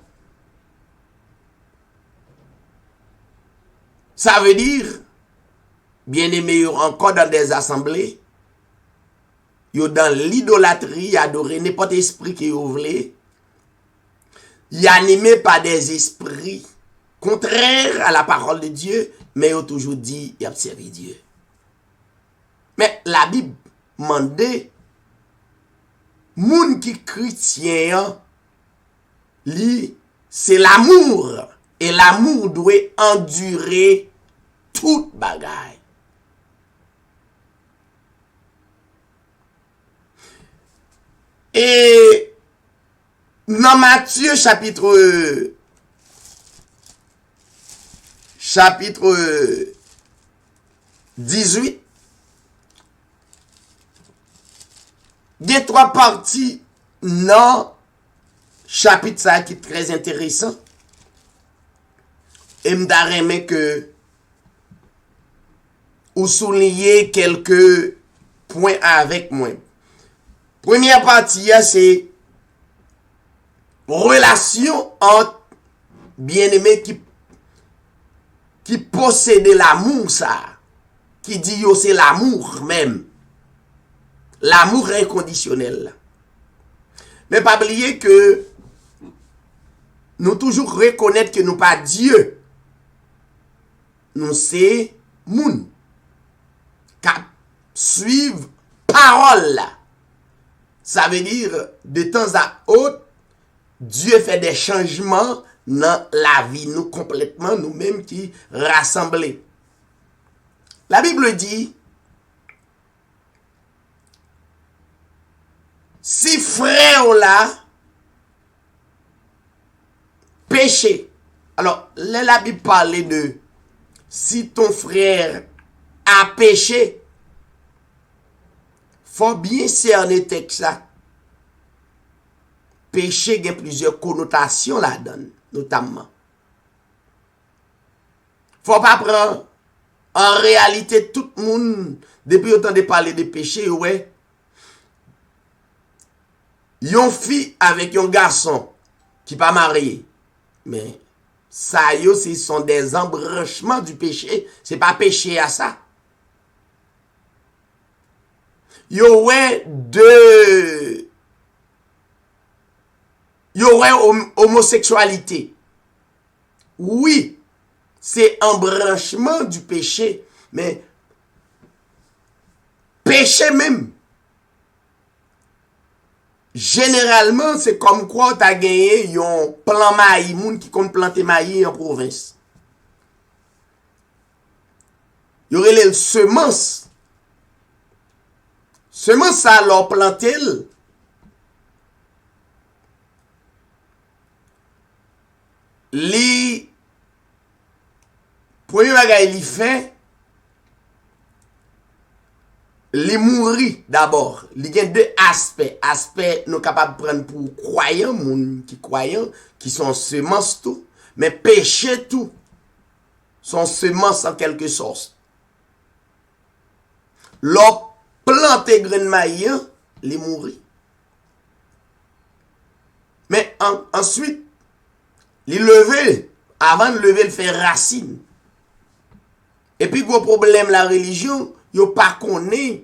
Ça veut dire, bien aimé, encore dans des assemblées, yo dans l'idolâtrie, adorer n'importe esprit qui yo vle, y animé par des esprits contraires à la parole de Dieu, mais yo toujours dit, y a servi Dieu. Mais la Bible mande, moun qui chrétien, li, c'est l'amour, et l'amour doit endurer toute bagaille. Et dans Matthieu chapitre 18, il y a 3 parties dans chapitre ça qui est très intéressant. Et m'da remet que ou souligner quelques points avec moi. Première partie, c'est relation entre bien-aimés qui possèdent l'amour, ça. Qui dit yo c'est l'amour même. L'amour inconditionnel. Mais pas oublier que nous toujours reconnaître que nous pas Dieu. Nous c'est moun. Cap suivre parole là. Ça veut dire de temps à autre Dieu fait des changements dans la vie nous complètement nous-mêmes qui rassemblés. La Bible dit si frère là péché. Alors, la Bible parle de si ton frère a péché, faut bien cerner texte ça. Péché a plusieurs connotations là-dedans, notamment. Faut pas prendre en réalité tout le monde depuis autant de parler de péché, ouais. Yon fille avec un garçon qui pas marié. Mais ça yo ce sont des embranchements du péché, c'est pas péché à ça. Yo ouais homosexualité. Oui, c'est un branchement du péché, mais péché même. Généralement, c'est comme quoi tu as gagné un plan maïs, moun qui compte planter maïs en province. Il y aurait les semences. Semences, ça leur planter. Les premier bagay li fait, li mouri d'abord. Li gen deux aspects. Aspect nous capable prendre pour croyants, moun qui croyants, qui sont semences tout, mais péché tout. Sont semences en quelque sorte. L'on plante grain maïs, li mouri. Mais ensuite, li lever, avant de lever, il fait racine. Et puis, gros problème, la religion, yo pas connaît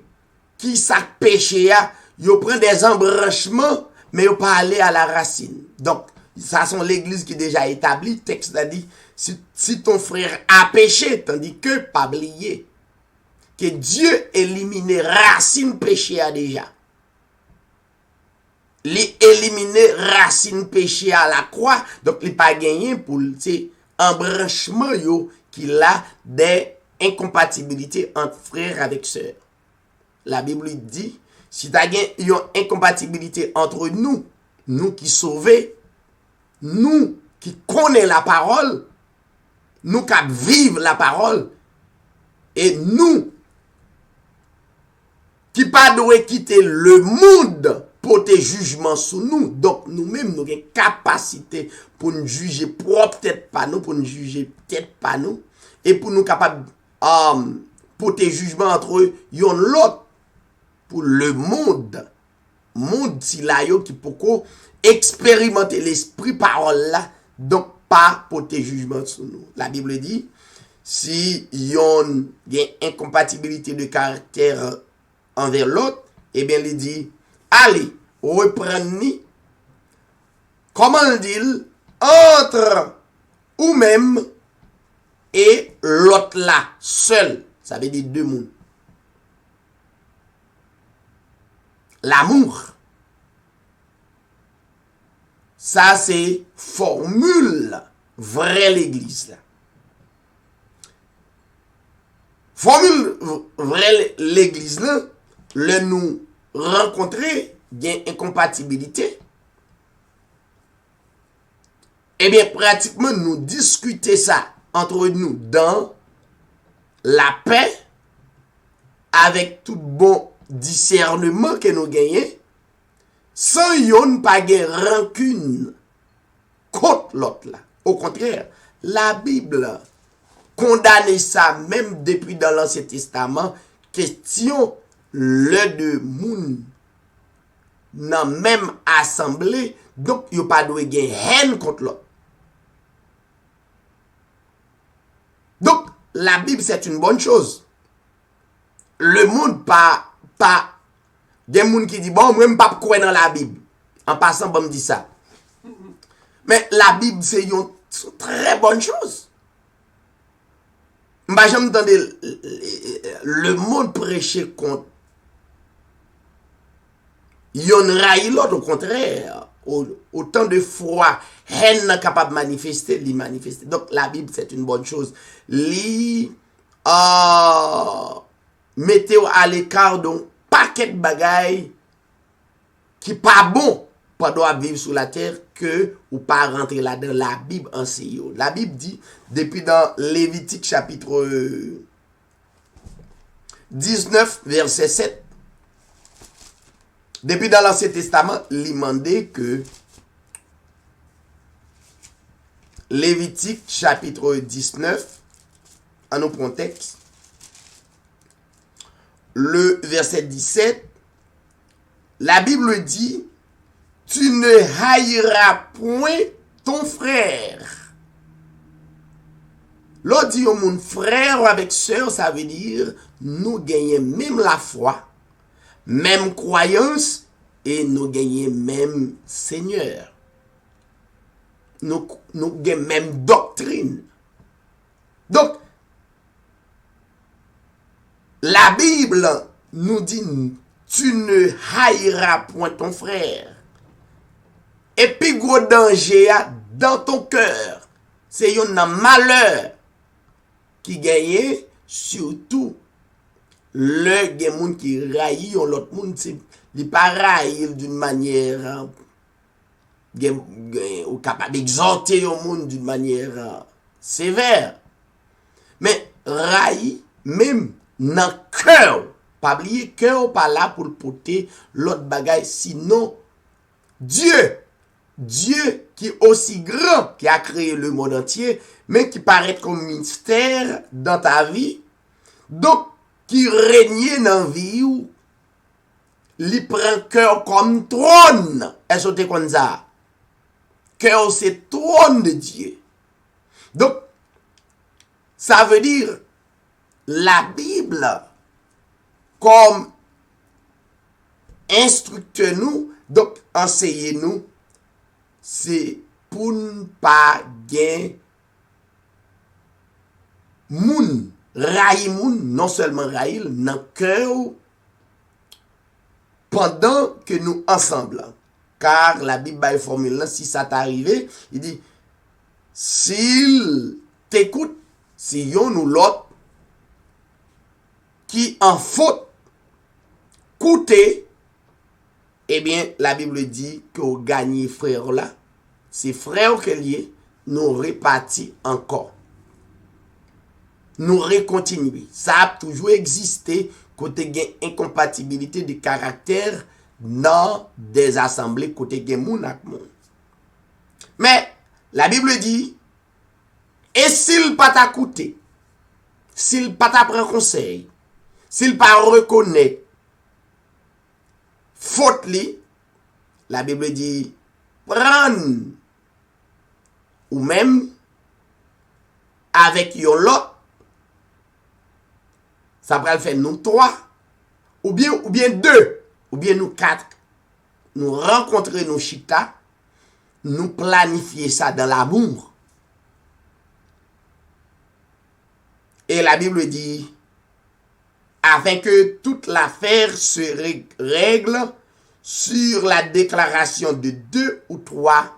qui ça péché a, yo prend des embranchements, mais yo pas aller à la racine. Donc, ça sont l'église qui est déjà établie, texte a dit, si ton frère a péché, tandis que, pas oublier, que Dieu élimine racine péché a déjà. Li éliminer racine péché à la croix, donc il pas gagné pour ces embranchements yo qui a des incompatibilités entre frères avec sœurs. La Bible dit, si tu as une incompatibilité entre nous qui sauvons, nous qui connaissons la parole, nous qui vivons la parole, et nous qui pas doit quitter le monde pour tes jugements sur nous. Donc nous-mêmes, nous avons une capacité pour nous juger propre tête pas nous, pour nous juger peut-être pas nous, et pour nous capables pour tes jugements entre eux, yon l'autre pour le monde si la yo qui pourquoi expérimenter l'esprit parole là, donc pas pour tes jugements sur nous. La Bible dit si yon une incompatibilité de caractère envers l'autre, eh bien il dit allez reprenez comment on dit entre ou même et l'autre là, seul, ça veut dire deux mondes. L'amour, ça c'est formule vraie l'église là. Formule vraie l'église là, le nous rencontrer, il y a incompatibilité. Eh bien, pratiquement, nous discuter ça entre nous dans la paix, avec tout bon discernement que nous gagnons, sans yon pas de rancune contre l'autre là. Au contraire, la Bible condamné ça même depuis dans l'Ancien Testament, question le de moun dans même assemblée, donc yo pas doit gen haine contre l'autre. Donc la Bible c'est une bonne chose. Le monde pas des moun qui dit bon moi même pas croire dans la Bible. En passant bon me dit ça. Mais la Bible c'est une très bonne chose. M'pa jamais entendre le monde prêcher contre yon raille l'autre, au contraire. Autant de fois haine n'est capable de manifester, li manifester. Donc la Bible c'est une bonne chose. Li mettez à l'écart donc paquet de bagailles qui pas bon pendant vivre sur la terre que ou pas rentrer là dans la Bible enseigne. La Bible dit depuis dans Lévitique chapitre 19 verset 7. Depuis dans l'Ancien Testament, il demandait que Lévitique chapitre 19, en nos contexte, le verset 17, la Bible dit, tu ne haïras point ton frère. L'on dit au mon frère avec sœur, ça veut dire, nous gagnons même la foi, même croyance et nous gagnons même Seigneur. Nous gagnons même doctrine. Donc, la Bible nous dit, tu ne haïras point ton frère. Et puis, gros danger dans ton cœur, c'est un malheur qui gagne surtout le gen moun qui raille l'autre moun c'est il pas raille d'une manière ou capable d'exhorter au monde d'une manière sévère mais raille même dans cœur pas oublier cœur pas là pour porter l'autre bagaille sinon Dieu qui est aussi grand qui a créé le monde entier mais qui paraît comme mystère dans ta vie donc qui règne dans la vie ou li prend cœur comme trône. Est-ce que tu connais ça? Cœur c'est trône de Dieu. Donc, ça veut dire la Bible comme instructeur nous, donc enseignez nous, c'est pour ne pas gagner moun. Raï moun, non seulement raïl, dans le cœur, pendant que nous ensemble. Car la Bible a une formule là, si ça t'arrive, il dit, s'il t'écoute, si yon ou l'autre, qui en faute, coûter, eh bien, la Bible dit que vous gagnez frère là, c'est frère que lié, nous répartis encore. Nous recontinuer. Ça a toujours existé côté gain incompatibilité de caractère dans des assemblées côté gain moun ak moun. Mais la Bible dit et s'il pas t'écouter, s'il pas t'apprendre conseil, s'il pas reconnaît faute li, la Bible dit prendre ou même avec yon lot ça va le faire nous trois, ou bien deux, ou bien nous quatre. Nous rencontrer nos chita, nous planifier ça dans l'amour. Et la Bible dit, afin que toute l'affaire se règle sur la déclaration de 2 ou 3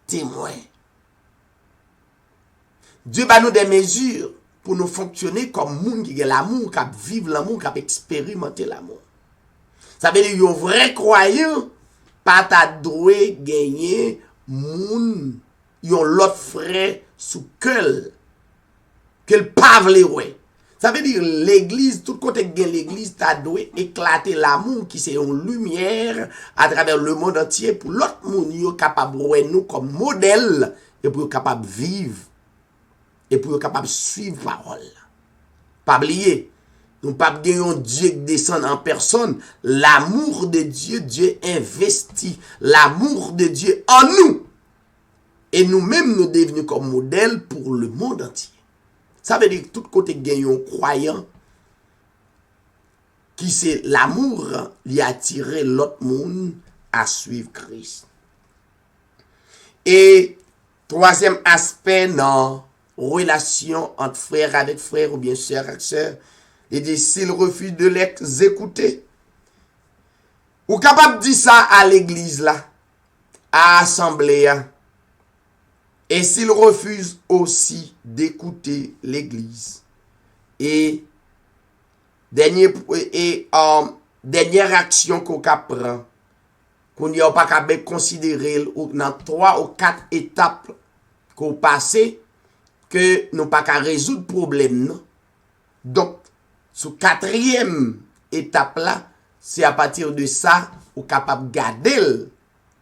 témoins. Dieu va nous des mesures pour nous fonctionner comme moun qui a l'amour, qui vivre l'amour, qui expérimenter l'amour. Ça veut dire un vrai croyant, pas ta doué gagner moun, yon l'autre frère sous qu'elle pas vle ouais. Ça veut dire l'église, tout côté de l'église, ta doué éclater l'amour qui c'est une lumière à travers le monde entier pour l'autre moun yo capable ouais nous comme modèle et pour capable vivre et pour être capable de suivre parole. Pas oublier, nous pas gagner un Dieu qui descend en personne. L'amour de Dieu, Dieu investit l'amour de Dieu en nous. Et nous-mêmes, nous devenons comme modèle pour le monde entier. Ça veut dire que tout côté gagnant croyant, qui c'est l'amour, lui attirer l'autre monde à suivre Christ. Et troisième aspect dans relation entre frère avec frère ou bien sœur avec sœur, il dit s'il refuse de les écouter, ou capable de dire ça à l'église là, à l'assemblée, et s'il refuse aussi d'écouter l'église. Et dernière action qu'on prend, qu'on n'y a pas qu'à considérer dans 3 ou 4 étapes qu'on passe, que nous pas qu'à résoudre le problème. Non? Donc, sous 4e étape là, c'est à partir de ça, on est capable de garder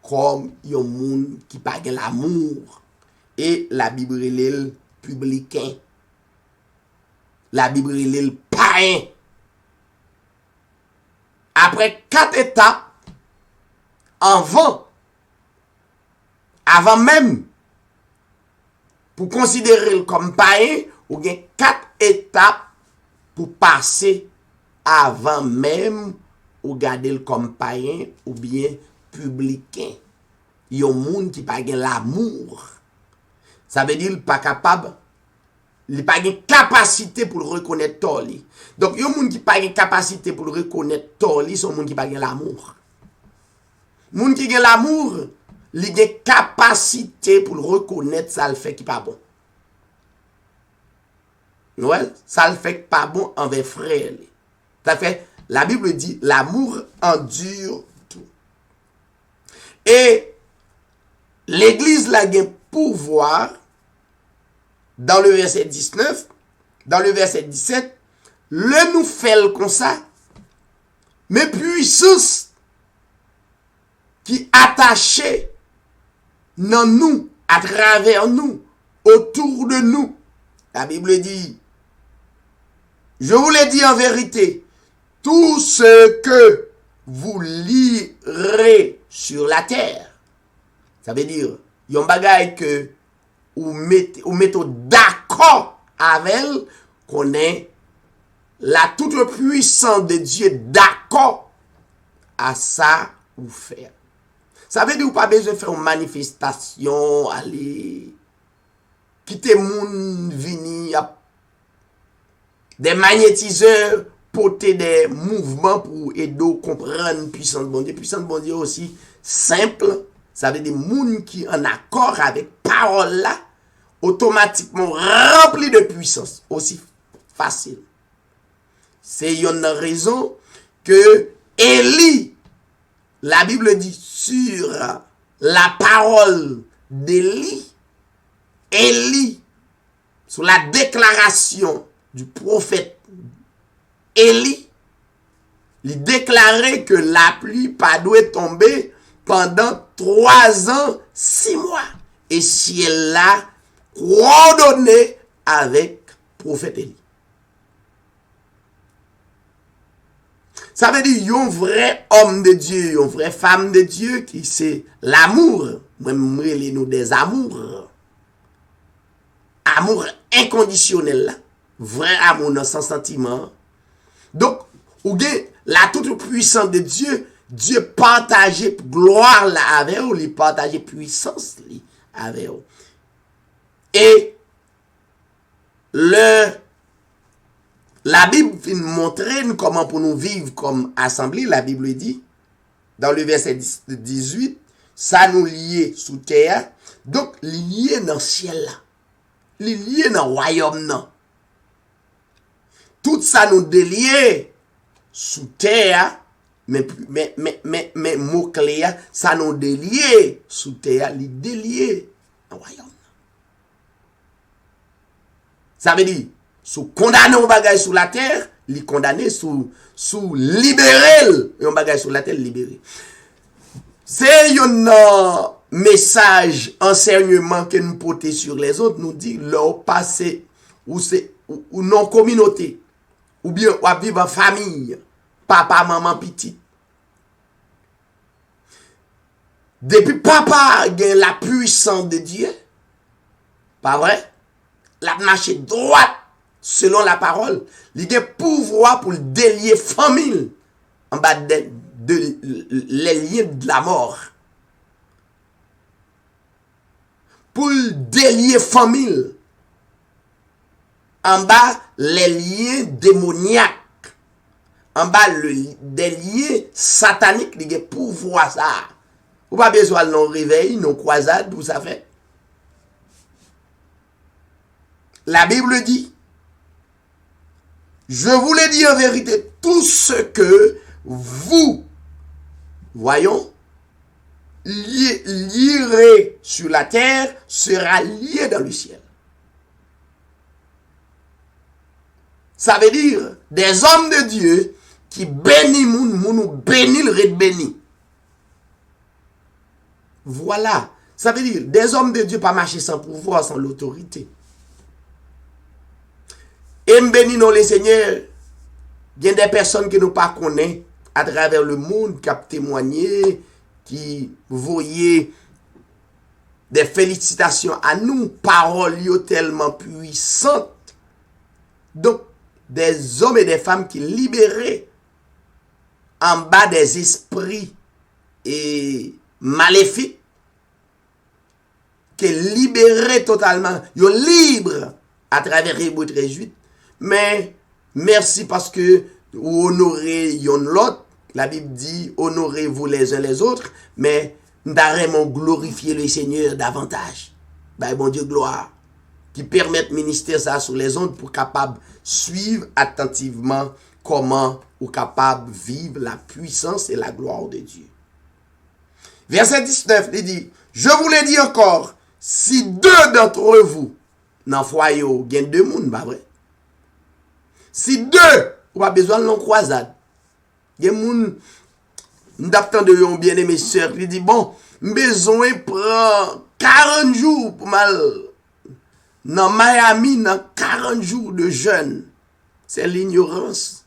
comme un monde qui n'a pas l'amour. Et la Bible est le publicain. La Bible est le païen. Après 4 étapes, avant même, pour considérer comme païen, ou bien 4 étapes pour passer avant même ou garder comme païen ou bien publicain. Il y a un monde qui n'a pas l'amour. Ça veut dire qu'il n'est pas capable, il n'a pas de capacité pour le reconnaître tort. Donc, il y a un monde qui n'a pas de capacité pour le reconnaître tort, c'est un monde qui n'a pas l'amour. Le monde qui a l'amour, il a une capacité pour le reconnaître, ça le fait qui n'est pas bon. Ouais, ça le fait pas bon envers frère. Ça fait, la Bible dit, l'amour endure tout. Et l'église la gain pouvoir, dans le verset 19, dans le verset 17, le nous fait comme ça, mais puissance qui attachée dans nous, à travers nous, autour de nous. La Bible dit, je vous l'ai dit en vérité, tout ce que vous lirez sur la terre, ça veut dire, il y a un bagage que vous mettez d'accord avec elle, qu'on est la toute puissance de Dieu d'accord à ça ou faire. Ça veut dire, vous pas besoin de faire une manifestation, aller quitter moun vini des magnétiseurs porter des mouvements pour aider à comprendre puissance bon Dieu. Puissance bon Dieu aussi simple, ça veut dire moun qui en accord avec parole là automatiquement rempli de puissance, aussi facile. C'est une raison que Élie, la Bible dit sur la parole d'Élie, Élie, sur la déclaration du prophète Élie, il déclarait que la pluie pas doit tomber pendant 3 ans, 6 mois. Et ciel là, coordonné avec prophète Élie. Ça veut dire un vrai homme de Dieu, une vraie femme de Dieu qui c'est l'amour. Même nous des amours. Amour inconditionnel là. Vrai amour sans sentiment. Donc, ou bien la toute puissance de Dieu, Dieu partageait gloire là avec eux, il partageait puissance là avec eux. Et la Bible montre comment pour nous vivre comme assemblée. La Bible dit, dans le verset 18, ça nous lie sous terre, donc lié dans le ciel là, lié dans le royaume là. Tout ça nous délié sous terre, mais mot clé, ça nous délié sous terre, li délié dans le royaume. Ça veut dire, sous condamner un bagage sur la terre, li condamner sous libérer un bagage sur la terre, libérer. C'est une message, enseignement que nous portons sur les autres, nous dit leur passé ou non communauté, ou bien ou vivre en famille, papa, maman, petit. Depuis papa gagne la puissance de Dieu, pas vrai? La marche droite selon la parole, il a pouvoir pour délier famille en bas de les liens de la mort. Pour délier famille en bas les liens démoniaques, en bas des liens sataniques, il a pouvoir ça. Ou pas besoin de non réveil, non croisade, vous savez. La Bible dit, je vous l'ai dit en vérité, tout ce que vous, voyons, lirez sur la terre sera lié dans le ciel. Ça veut dire des hommes de Dieu qui bénissent moun bénit le red béni. Voilà. Ça veut dire des hommes de Dieu pas marcher sans pouvoir, sans l'autorité. Et bénis nous les seigneurs. Il y a des personnes que nous pas connaissons à travers le monde qui ont témoigné, qui voyaient des félicitations à nous, paroles tellement puissantes. Donc, des hommes et des femmes qui libérés en bas des esprits et maléfiques, qui libérés totalement, ils sont libres à travers Hébreux 13:8. Mais merci parce que vous honorez yon l'autre. La Bible dit honorez-vous les uns les autres, mais nous devons glorifier le Seigneur davantage. Ben bon Dieu gloire, qui permettent ministère ça sur les ondes pour capable suivre attentivement comment ou capable vivre la puissance et la gloire de Dieu. Verset 19, il dit, je vous l'ai dit encore, si deux d'entre vous dans le foyer, il y a deux personnes, pas vrai? Si deux, ou pas besoin de croisade. Il y a des gens, nous de yon bien-aimé sœur, qui dit, bon, besoin prend 40 jours pour mal. Dans Miami, dans 40 jours de jeûne. C'est l'ignorance.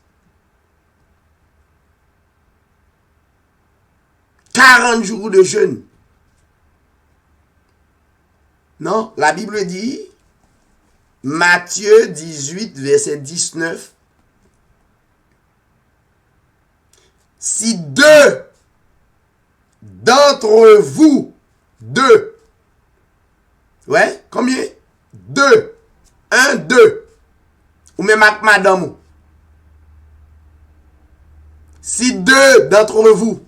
40 jours de jeûne. Non, la Bible dit, Matthieu 18, verset 19, si deux d'entre vous, deux, ouais, combien? Deux, un, deux, ou même avec madame, si deux d'entre vous,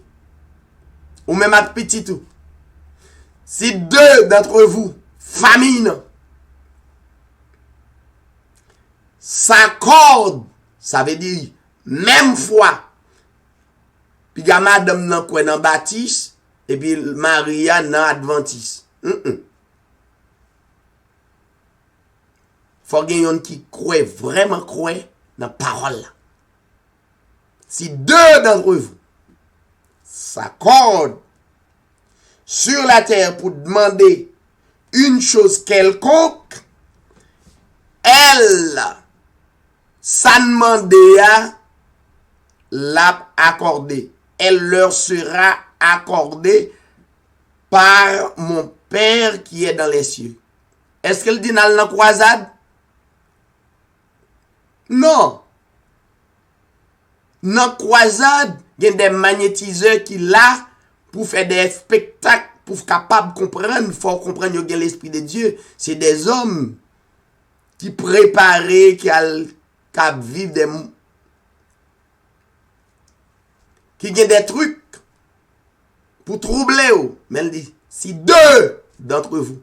ou même avec petit tout, si deux d'entre vous, famine, s'accorde, ça veut dire même foi. Puis il y a madame nan kwen nan baptiste et puis Maria nan adventiste. Faut gen yon qui croit vraiment croit dans parole là. Si deux d'entre vous s'accordent sur la terre pour demander une chose quelconque, elle ça demande l'a accordé. Elle leur sera accordée par mon Père qui est dans les cieux. Est-ce qu'elle dit dans la croisade? Non. Dans la croisade, il y a des magnétiseurs qui là pour faire des spectacles, pour capable comprendre, il faut comprendre que l'Esprit de Dieu, c'est des hommes qui préparent, qui vivent des... qui ont des trucs pour troubler. Mais elle dit, si deux d'entre vous,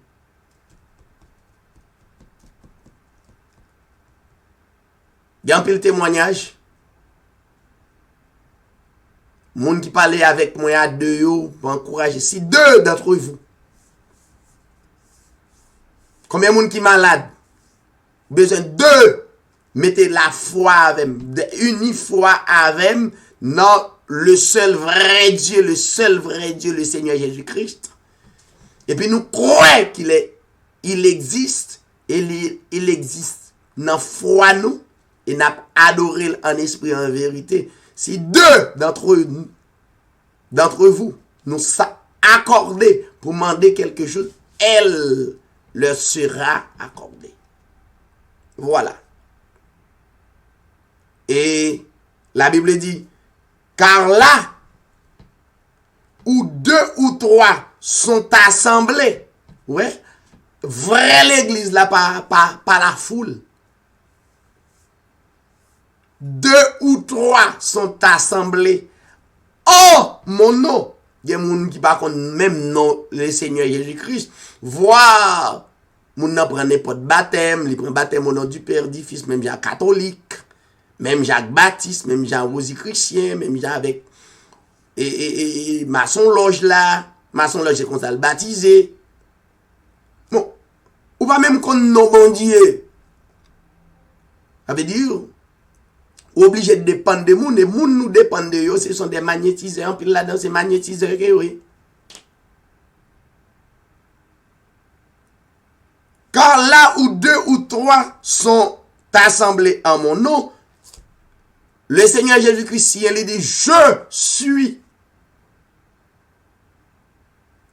il y a un peu de témoignage, monde qui parlait avec moi à deux pour encourager, si deux d'entre vous, combien de monde qui est malade, besoin de deux, mettez la foi avec, unis foi avec, non, le seul vrai Dieu, le Seigneur Jésus-Christ. Et puis nous croyons il existe, et il existe dans foi nous, et n'a adoré en esprit en vérité. Si deux d'entre vous nous accordés pour demander quelque chose, elle leur sera accordée. Voilà. Et la Bible dit, car là où deux ou trois sont assemblés, ouais, vraie l'église là, pas la foule. Deux ou trois sont assemblés en mon nom. Il y a des gens qui par contre même non le Seigneur Jésus-Christ. Voir mon nan prend n'importe baptême, il prend baptême au nom du Père, du Fils, même Jacques catholique, même Jacques Baptiste, même Jean Rosie chrétien, même Jean avec et maçon loge là, maçon loge comme ça le baptisé. Bon, ou pas même qu'on non bon Dieu. Ça veut dire obligé de dépendre de moun, et moun nous dépendent de eux, ce sont des magnétiseurs, puis là-dedans c'est magnétiseurs que oui. Car là où deux ou trois sont assemblés en mon nom, le Seigneur Jésus-Christ, il dit, je suis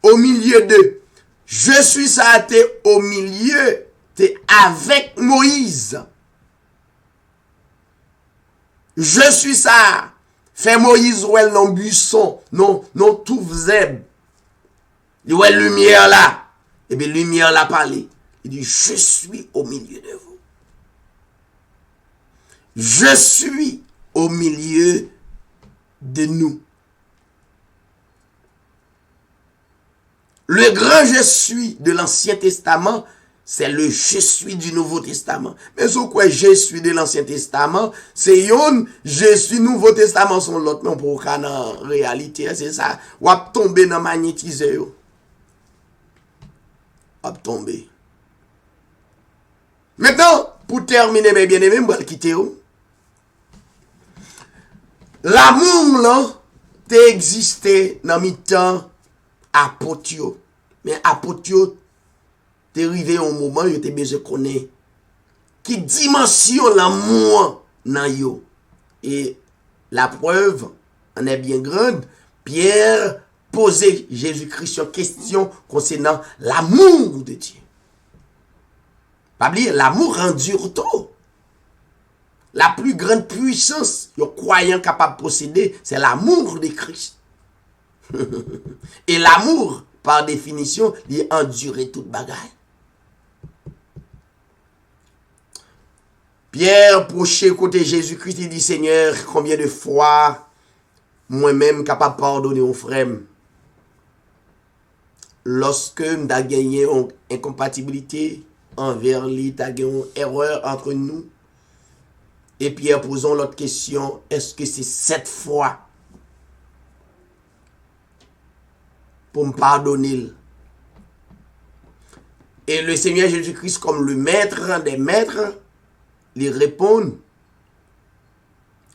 au milieu d'eux. Je suis ça, t'es au milieu, t'es avec Moïse. Je suis ça. Fait Moïse ou elle non buisson, non tout zeb. Il y a lumière là. Et bien lumière là parlé. Il dit, je suis au milieu de vous. Je suis au milieu de nous. Le grand je suis de l'Ancien Testament, c'est le je suis du Nouveau Testament. Mais ce quoi je suis de l'Ancien Testament, c'est yon, je suis Nouveau Testament son l'autre, mais pour qu'en réalité, c'est ça. Ou ap tomber dans magnétiseur. Ap tomber. Maintenant, pour terminer, mes bien-aimés, je vais le quitter. L'amour, là, t'est existé dans mi temps apotio. Mais apotio, t'es arrivé au moment où t'es besoin de connaître qui dimension l'amour dans yo. Et la preuve en est bien grande. Pierre posait Jésus-Christ une question concernant l'amour de Dieu. Pas oublier, l'amour endure tout. La plus grande puissance que croyant capable de posséder, c'est l'amour de Christ. Et l'amour, par définition, il endure toute bagaille. Pierre, proché côté Jésus-Christ, il dit, Seigneur, combien de fois moi-même capable de pardonner aux frères lorsque m'da gagné une incompatibilité envers lui, t'as gagné une erreur entre nous. Et Pierre posons l'autre question, est-ce que c'est 7 fois pour me pardonner? Et le Seigneur Jésus-Christ, comme le maître des maîtres, lui répond,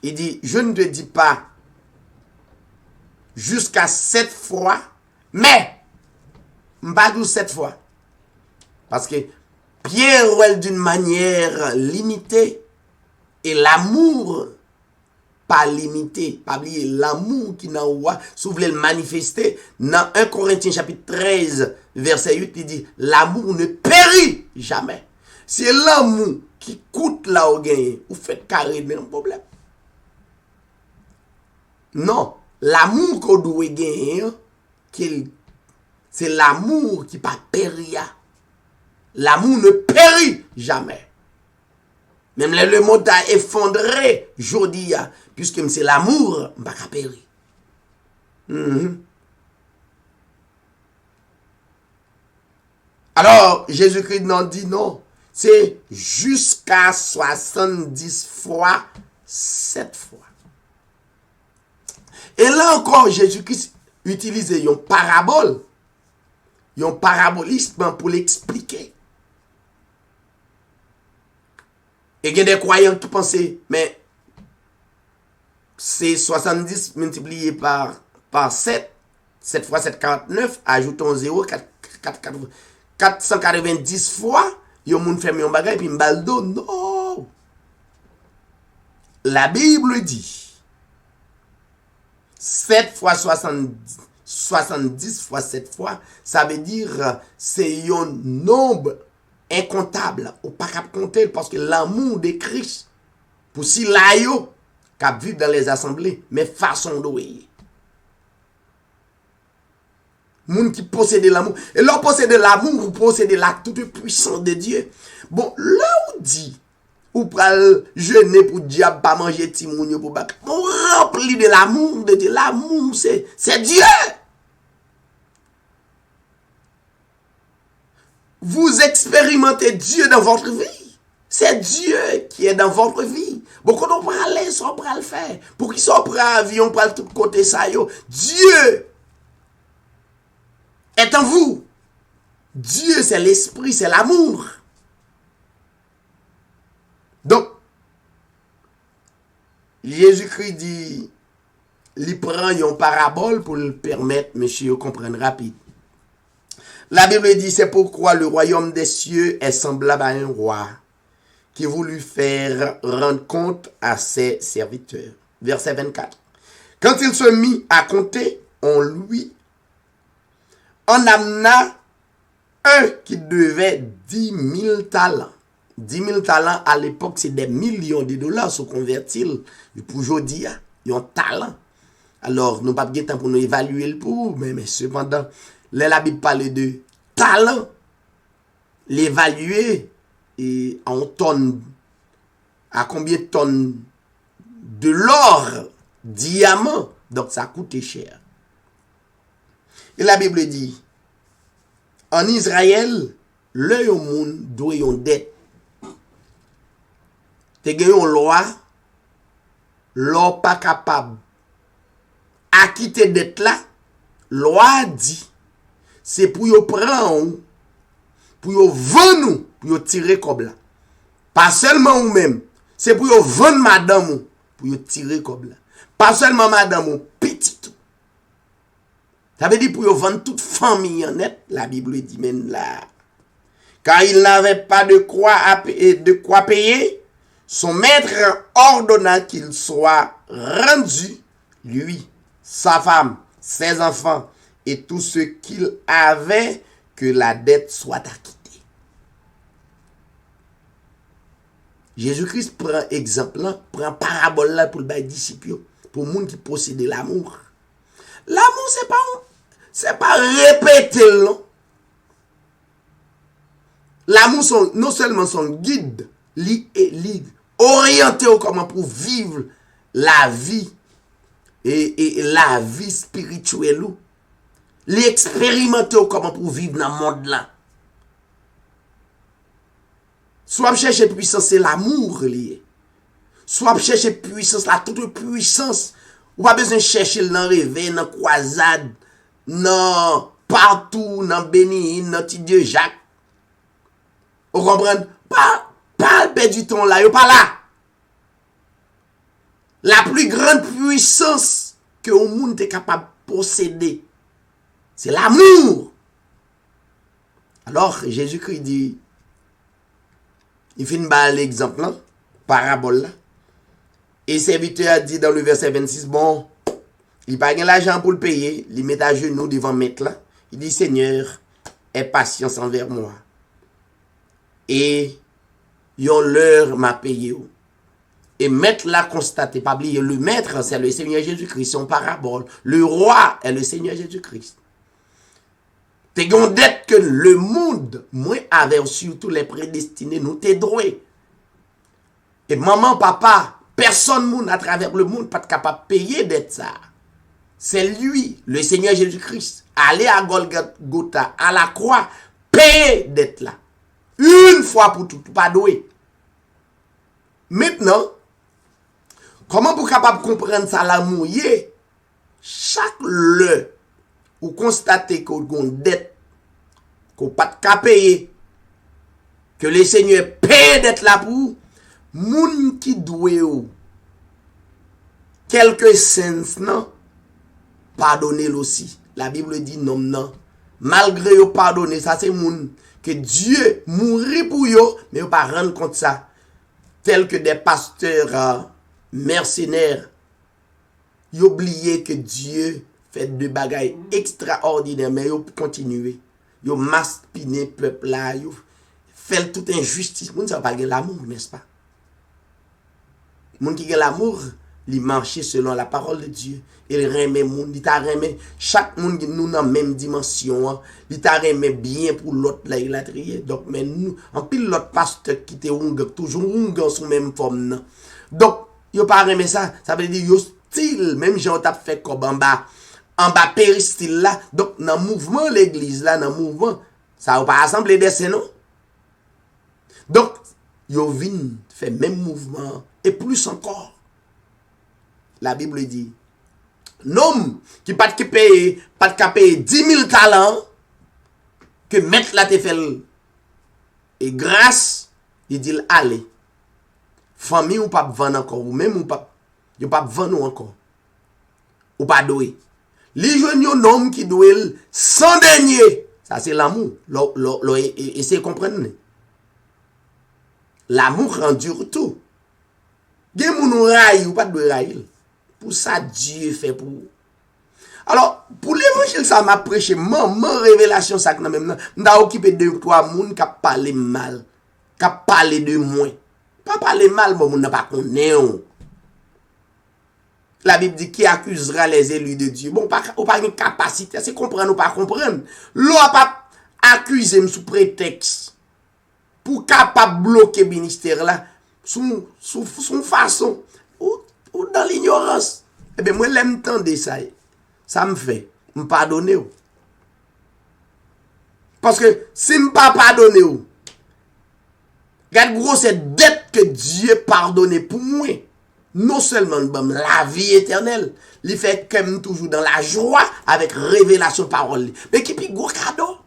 il dit, je ne te dis pas jusqu'à 7 fois, mais, pas 7 fois. Parce que Pierre ouel d'une manière limitée, et l'amour pas limité, pas oublier l'amour qui n'a pas, si vous voulez le manifester, dans 1 Corinthiens chapitre 13, verset 8, il dit, l'amour ne périt jamais. C'est l'amour qui coûte là au gain, vous faites carré de problème. Non, l'amour qu'on doit gagner, c'est l'amour qui pas périr. L'amour ne périt jamais. Même le monde a effondré, jodi, puisque c'est l'amour, pas périr. Alors, Jésus-Christ nous dit non. C'est jusqu'à 70 fois, 7 fois. Et là encore, Jésus-Christ utilise une parabole, un parabolisme pour l'expliquer. Et il y a des croyants qui pensent, mais c'est 70 multiplié par 7, 7 fois 7, 49, ajoutons 0, 490 fois, yon moun fait yon bagay puis m'baldo. Non. La Bible dit 7 fois 70 fois 7 fois, ça veut dire c'est un nombre incontable. Ou pas qu'à compter parce que l'amour de Christ, pour si la yo, qu'à vivre dans les assemblées, mais façon de moun qui possède l'amour. Et leur possède l'amour, vous possédez la toute puissance de Dieu. Bon, là où dit, ou pral jeûner pour diable pas manger timoun pour bac. On rempli de l'amour de Dieu. L'amour c'est Dieu. Vous expérimentez Dieu dans votre vie. C'est Dieu qui est dans votre vie. Beaucoup on prend aller, on prend le faire. Pour qu'ils soient prêts à avion, pour tout côté ça yo. Dieu est en vous. Dieu c'est l'esprit, c'est l'amour. Donc, Jésus-Christ dit, il prend une parabole pour le permettre, monsieur, comprendre rapide. La Bible dit, c'est pourquoi le royaume des cieux est semblable à un roi qui voulut faire rendre compte à ses serviteurs. Verset 24. Quand il se mit à compter, on amena un qui devait 10 000 talents. 10 000 talents à l'époque, c'est des millions de dollars se convertir pour aujourd'hui, ils ont talent. Alors, nous n'avons pas de temps pour nous évaluer le pour, mais cependant, la Bible parle de talent, l'évaluer en tonnes, à combien de tonnes de l'or, diamant, donc ça coûte cher. Et la Bible dit, en Israël, le monde doit y une dette. Te gen yon loi pas capable acquitter dette là, loi dit c'est pour yo prendre pour yo vendre pour yo tirer comme là. Pas seulement ou même, c'est pour yo vendre madame pour yo tirer comme là. Pas seulement madame ou petit tout. Ça veut dire pour yo vendre toute famille en net, la Bible dit même là. Car il n'avait pas de quoi payer. Son maître ordonna qu'il soit rendu, lui, sa femme, ses enfants et tout ce qu'il avait, que la dette soit acquittée. Jésus-Christ prend exemple là, prend parabole là pour le disciple, pour le monde qui possède l'amour. L'amour c'est pas répéter non. L'amour non seulement son guide, orienté au comment pour vivre la vie et la vie spirituelle, l'expérimenter au comment pour vivre dans le monde là. Soit chercher puissance, c'est l'amour lié. Soit chercher puissance, la toute puissance. Ou pas besoin de chercher dans rêve, dans croisade, dans partout, dans Béni, dans petit Dieu Jacques. Vous comprenez? Pas perdre du temps là, yo pas là. La plus grande puissance que le monde est capable de posséder, c'est l'amour. Alors, Jésus-Christ dit, il fait l'exemple, là, parabole là. Et le serviteur a dit dans le verset 26, bon, il n'a pas l'argent pour le payer, il met à genoux devant maître là. Il dit, Seigneur, aie patience envers moi. Et yon l'heure m'a payé. Et maître l'a constaté, pas oublier, le maître c'est le Seigneur Jésus-Christ, son parabole. Le roi est le Seigneur Jésus-Christ. T'es gon dette que le monde, moi, avait surtout les prédestinés, nous t'es doué. Et maman, papa, personne monde à travers le monde pas capable de payer dette ça. C'est lui, le Seigneur Jésus-Christ, aller à Golgotha, à la croix, payer dette là. Une fois pour tout, pas doué. Maintenant, comment vous capable comprendre ça l'amour? Chaque le ou constatez qu'on a une dette, qu'on pas de payer, que le Seigneur paye dette là pour moun qui doit quelques sens non pardonnez aussi. La Bible dit non non malgré yo pardonner, ça c'est moun que Dieu mourit pour yo, mais yo pas rendre compte ça. Tels que des pasteurs mercenaires, ils oublié que Dieu fait de bagailles extraordinaires, mais ils continuent. Ils maspiner peuple là, ils fait toute injustice. Moun ça pas l'amour, n'est-ce pas? Moun qui a l'amour, il marche selon la parole de Dieu. Il remet moun, il t'a remet chaque monde nous dans même dimension, il t'a remet bien pour l'autre là il a trié. Donc mais nous en pile l'autre pasteur qui était toujours sous même forme. Donc yo pas remet ça, ça veut dire yo style même gens t'a fait comme en bas péristyle là. Donc dans mouvement l'église là, dans mouvement ça va pas assembler des non. Donc yo vinn fait même mouvement et plus encore. La Bible dit l'homme qui pas de payer 10 000 talents que mettre la te fait et grâce il dit allez famille ou pas vendre encore ou même ou pas vendre encore ou pas doué li joine un homme qui doit sans dernier ça c'est l'amour et c'est comprendre l'amour endure tout gen moun raille ou pas de raille. Pour ça, Dieu fait pour. Alors, pour l'évangile, ça m'a prêché, maman révélation, ça que même, n'a occupé 2 ou 3 moun qui parlé mal, qui parlé de moi. Pas parler mal, bon, moun n'a pas connaît. La Bible dit qui accusera les élus de Dieu. Bon, ou pas une capacité, c'est comprendre ou pas comprendre. L'on pas accuser sous prétexte pour capable bloquer le ministère là, sous façon. Ou dans l'ignorance. Eh bien, moi, l'aime tendre ça. Ça me fait. Me pardonner. Parce que si je ne pas pardonner, regarde gros, cette dette que Dieu pardonne pour moi. Non seulement la vie éternelle, il fait comme toujours dans la joie avec révélation parole. Mais qui puis gros cadeau.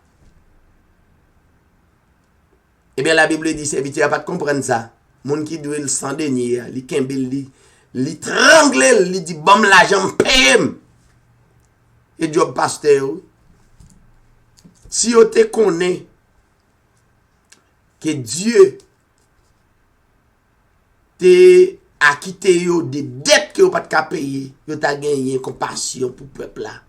Eh bien, la Bible dit, serviteur, pas de comprendre ça. Mon qui doit le sans denier, li kembel li trangle, li dit bon l'argent paye. Et job pasteur, si on te connaît que Dieu te a quitté yo des dettes que vous pas de payer, yo t'a gagné compassion pour peuple là.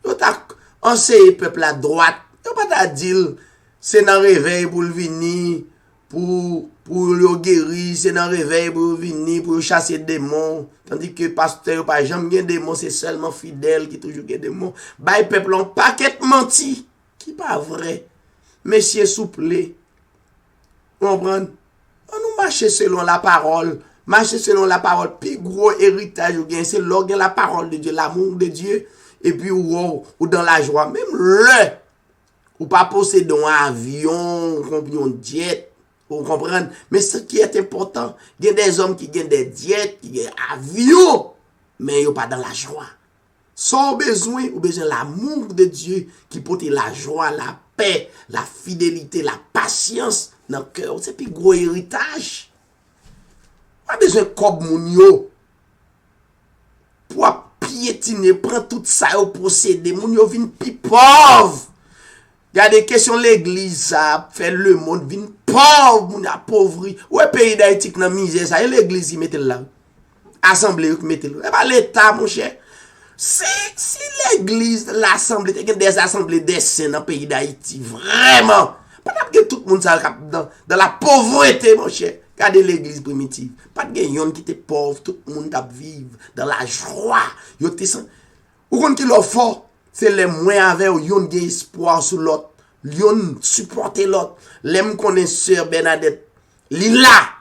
Yo t'a enseigné peuple à droite, yo pas t'a dire c'est dans réveil pour le venir pour le guérir, c'est dans réveil pour venir pour chasser des démons, tandis que pasteur pas jamais gain démon, c'est seulement fidèle qui toujours gain démon. Bay peuple on paquet menti qui pas vrai. Monsieur souple. Comprendre? On nous marche selon la parole. Marcher selon la parole, puis gros héritage ou bien c'est l'orgue la parole de Dieu, l'amour de Dieu, et puis ou dans la joie, même le ou pas posséder un avion, un jet, vous comprenez? Mais ce qui est important, il y a des hommes qui gagnent des jets, qui gagnent des avions, mais ils sont pas dans la joie. Sans besoin, ou besoin de l'amour de Dieu qui porte la joie, la paix, la fidélité, la patience dans le cœur. C'est puis gros héritage. Pas besoin de comme moun yo pour piétiner, prendre tout ça au procédé. Moun yo vin pi pauvre. Il y a des questions l'église ça fait le monde vin pauvre, moun appauvri. Ouais pays d'Haïti dans misère ça, et l'église y mette là. Assemblée y mette là. Et pas l'état mon cher. Si l'église, l'assemblée, il y a des assemblées des saints dans le pays d'Haïti, vraiment. Pas que tout le monde dans la pauvreté mon cher. Regardez l'église primitive. Pas de gens qui étaient pauvres, tout le monde vivre dans la joie. Ou quand qui leur fort, c'est les moins avec eux, yon gen espoir sur l'autre, yon supporter l'autre. Les me connaît sœur Bernadette, li là.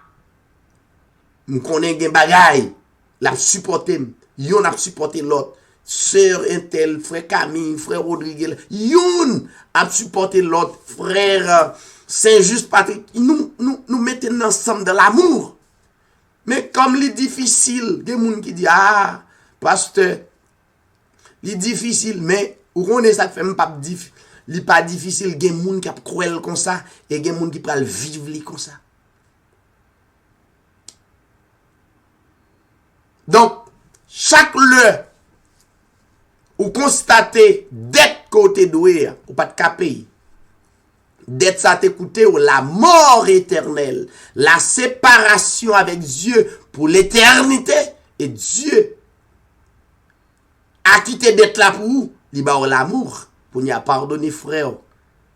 Me connaît gen bagay, la supporter, yon a supporter l'autre. Sœur Intel, frère Camille, frère Rodriguez, yon a supporter l'autre, frère Saint-Just Patrick, nous mettons ensemble dans l'amour. Mais comme il est difficile, il y a des gens qui disent, ah, pasteur, il est difficile, mais on est ça fait même pas difficile. Il n'est pas difficile, il y a des gens qui sont cruels comme ça, et il y a des gens qui peuvent vivre comme ça. Donc, chaque lieu où constatez dette côté doué, ou pas de capé. Dette ça t'écouter ou la mort éternelle, la séparation avec Dieu pour l'éternité. Et Dieu a quitté dette là pour vous, il va l'amour, pour n'y a pardonner frère,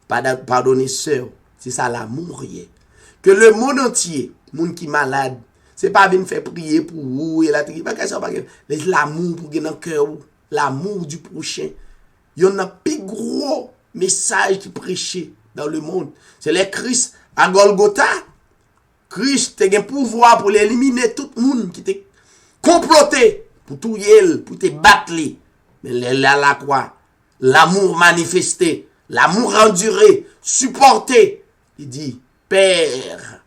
pardonner sœur. C'est ça l'amour. Que le monde entier, monde qui malade, c'est pas venir faire prier pour vous et la l'amour pour gagner dans le cœur, l'amour du prochain. Il y en a plus gros message qui prêchait dans le monde. C'est les Christ à Golgotha. Christ a un pouvoir pour éliminer tout le monde qui était comploté pour tout yel, pour te battre. Mais là, la croix, l'amour manifesté, l'amour enduré, supporté. Il dit, Père,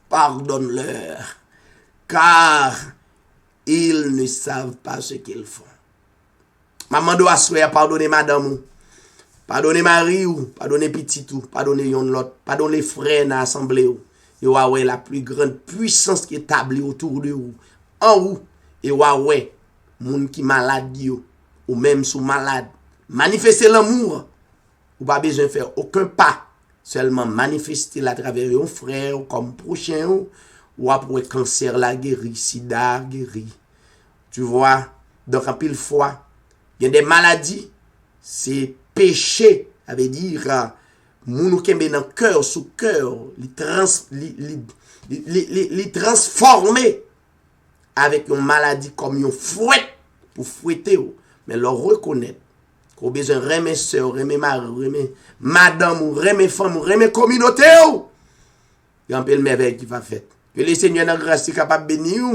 pardonne-leur, car ils ne savent pas ce qu'ils font. Maman doit souhaiter pardonner madame, pardonner Marie, pardonner petit, pardonner yon lot, pardonner les frères dans l'assemblée. Yo ouais la plus grande puissance qui est établie autour de vous. En vous, et ouais, moun qui malade yo, ou même sous malade. Manifester l'amour, ou pas besoin de faire aucun pas. Seulement manifester à travers un frère, comme prochain, ou après cancer la guéri, sida guéri. Tu vois, donc en pile fois, il y a des maladies, c'est péché, ça veut dire, moun qui est dans le cœur, sous cœur, les transformer avec une maladie comme une fouette, pour fouetter, mais leur reconnaître. Qu'on a besoin de remettre soeur, remettre mari, remettre madame, remettre femme, remettre communauté. Il y a un peu de merveille qui va faire. Que les seigneurs dans la grâce sont capables de bénir.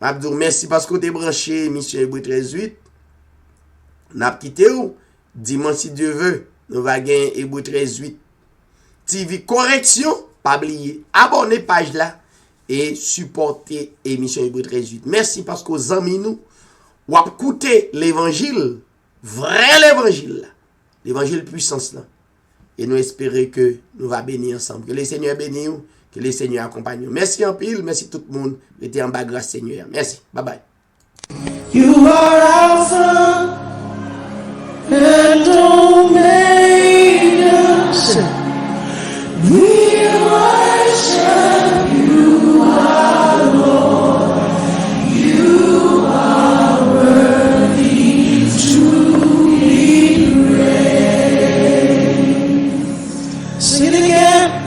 Je vous merci parce que vous êtes branché, mission Hébreux 13:8. Nous avons quitté. Dimanche, si Dieu veut, nous allons gagner Hébreux 13:8. TV correction, pas oublier. Abonnez page là et supportez émission Hébreux 13:8. Merci parce que vous amis nous, ou écoutez l'évangile. Vrai l'évangile puissance là. Et nous espérons que nous allons bénir ensemble. Que les Seigneurs bénissent, que les Seigneurs accompagnent. Merci en pile, merci tout le monde. Mettez en bas grâce Seigneur. Merci. Bye bye. You are Alpha and Omega. We worship you, our Lord. You are worthy to be praised. Sing it again.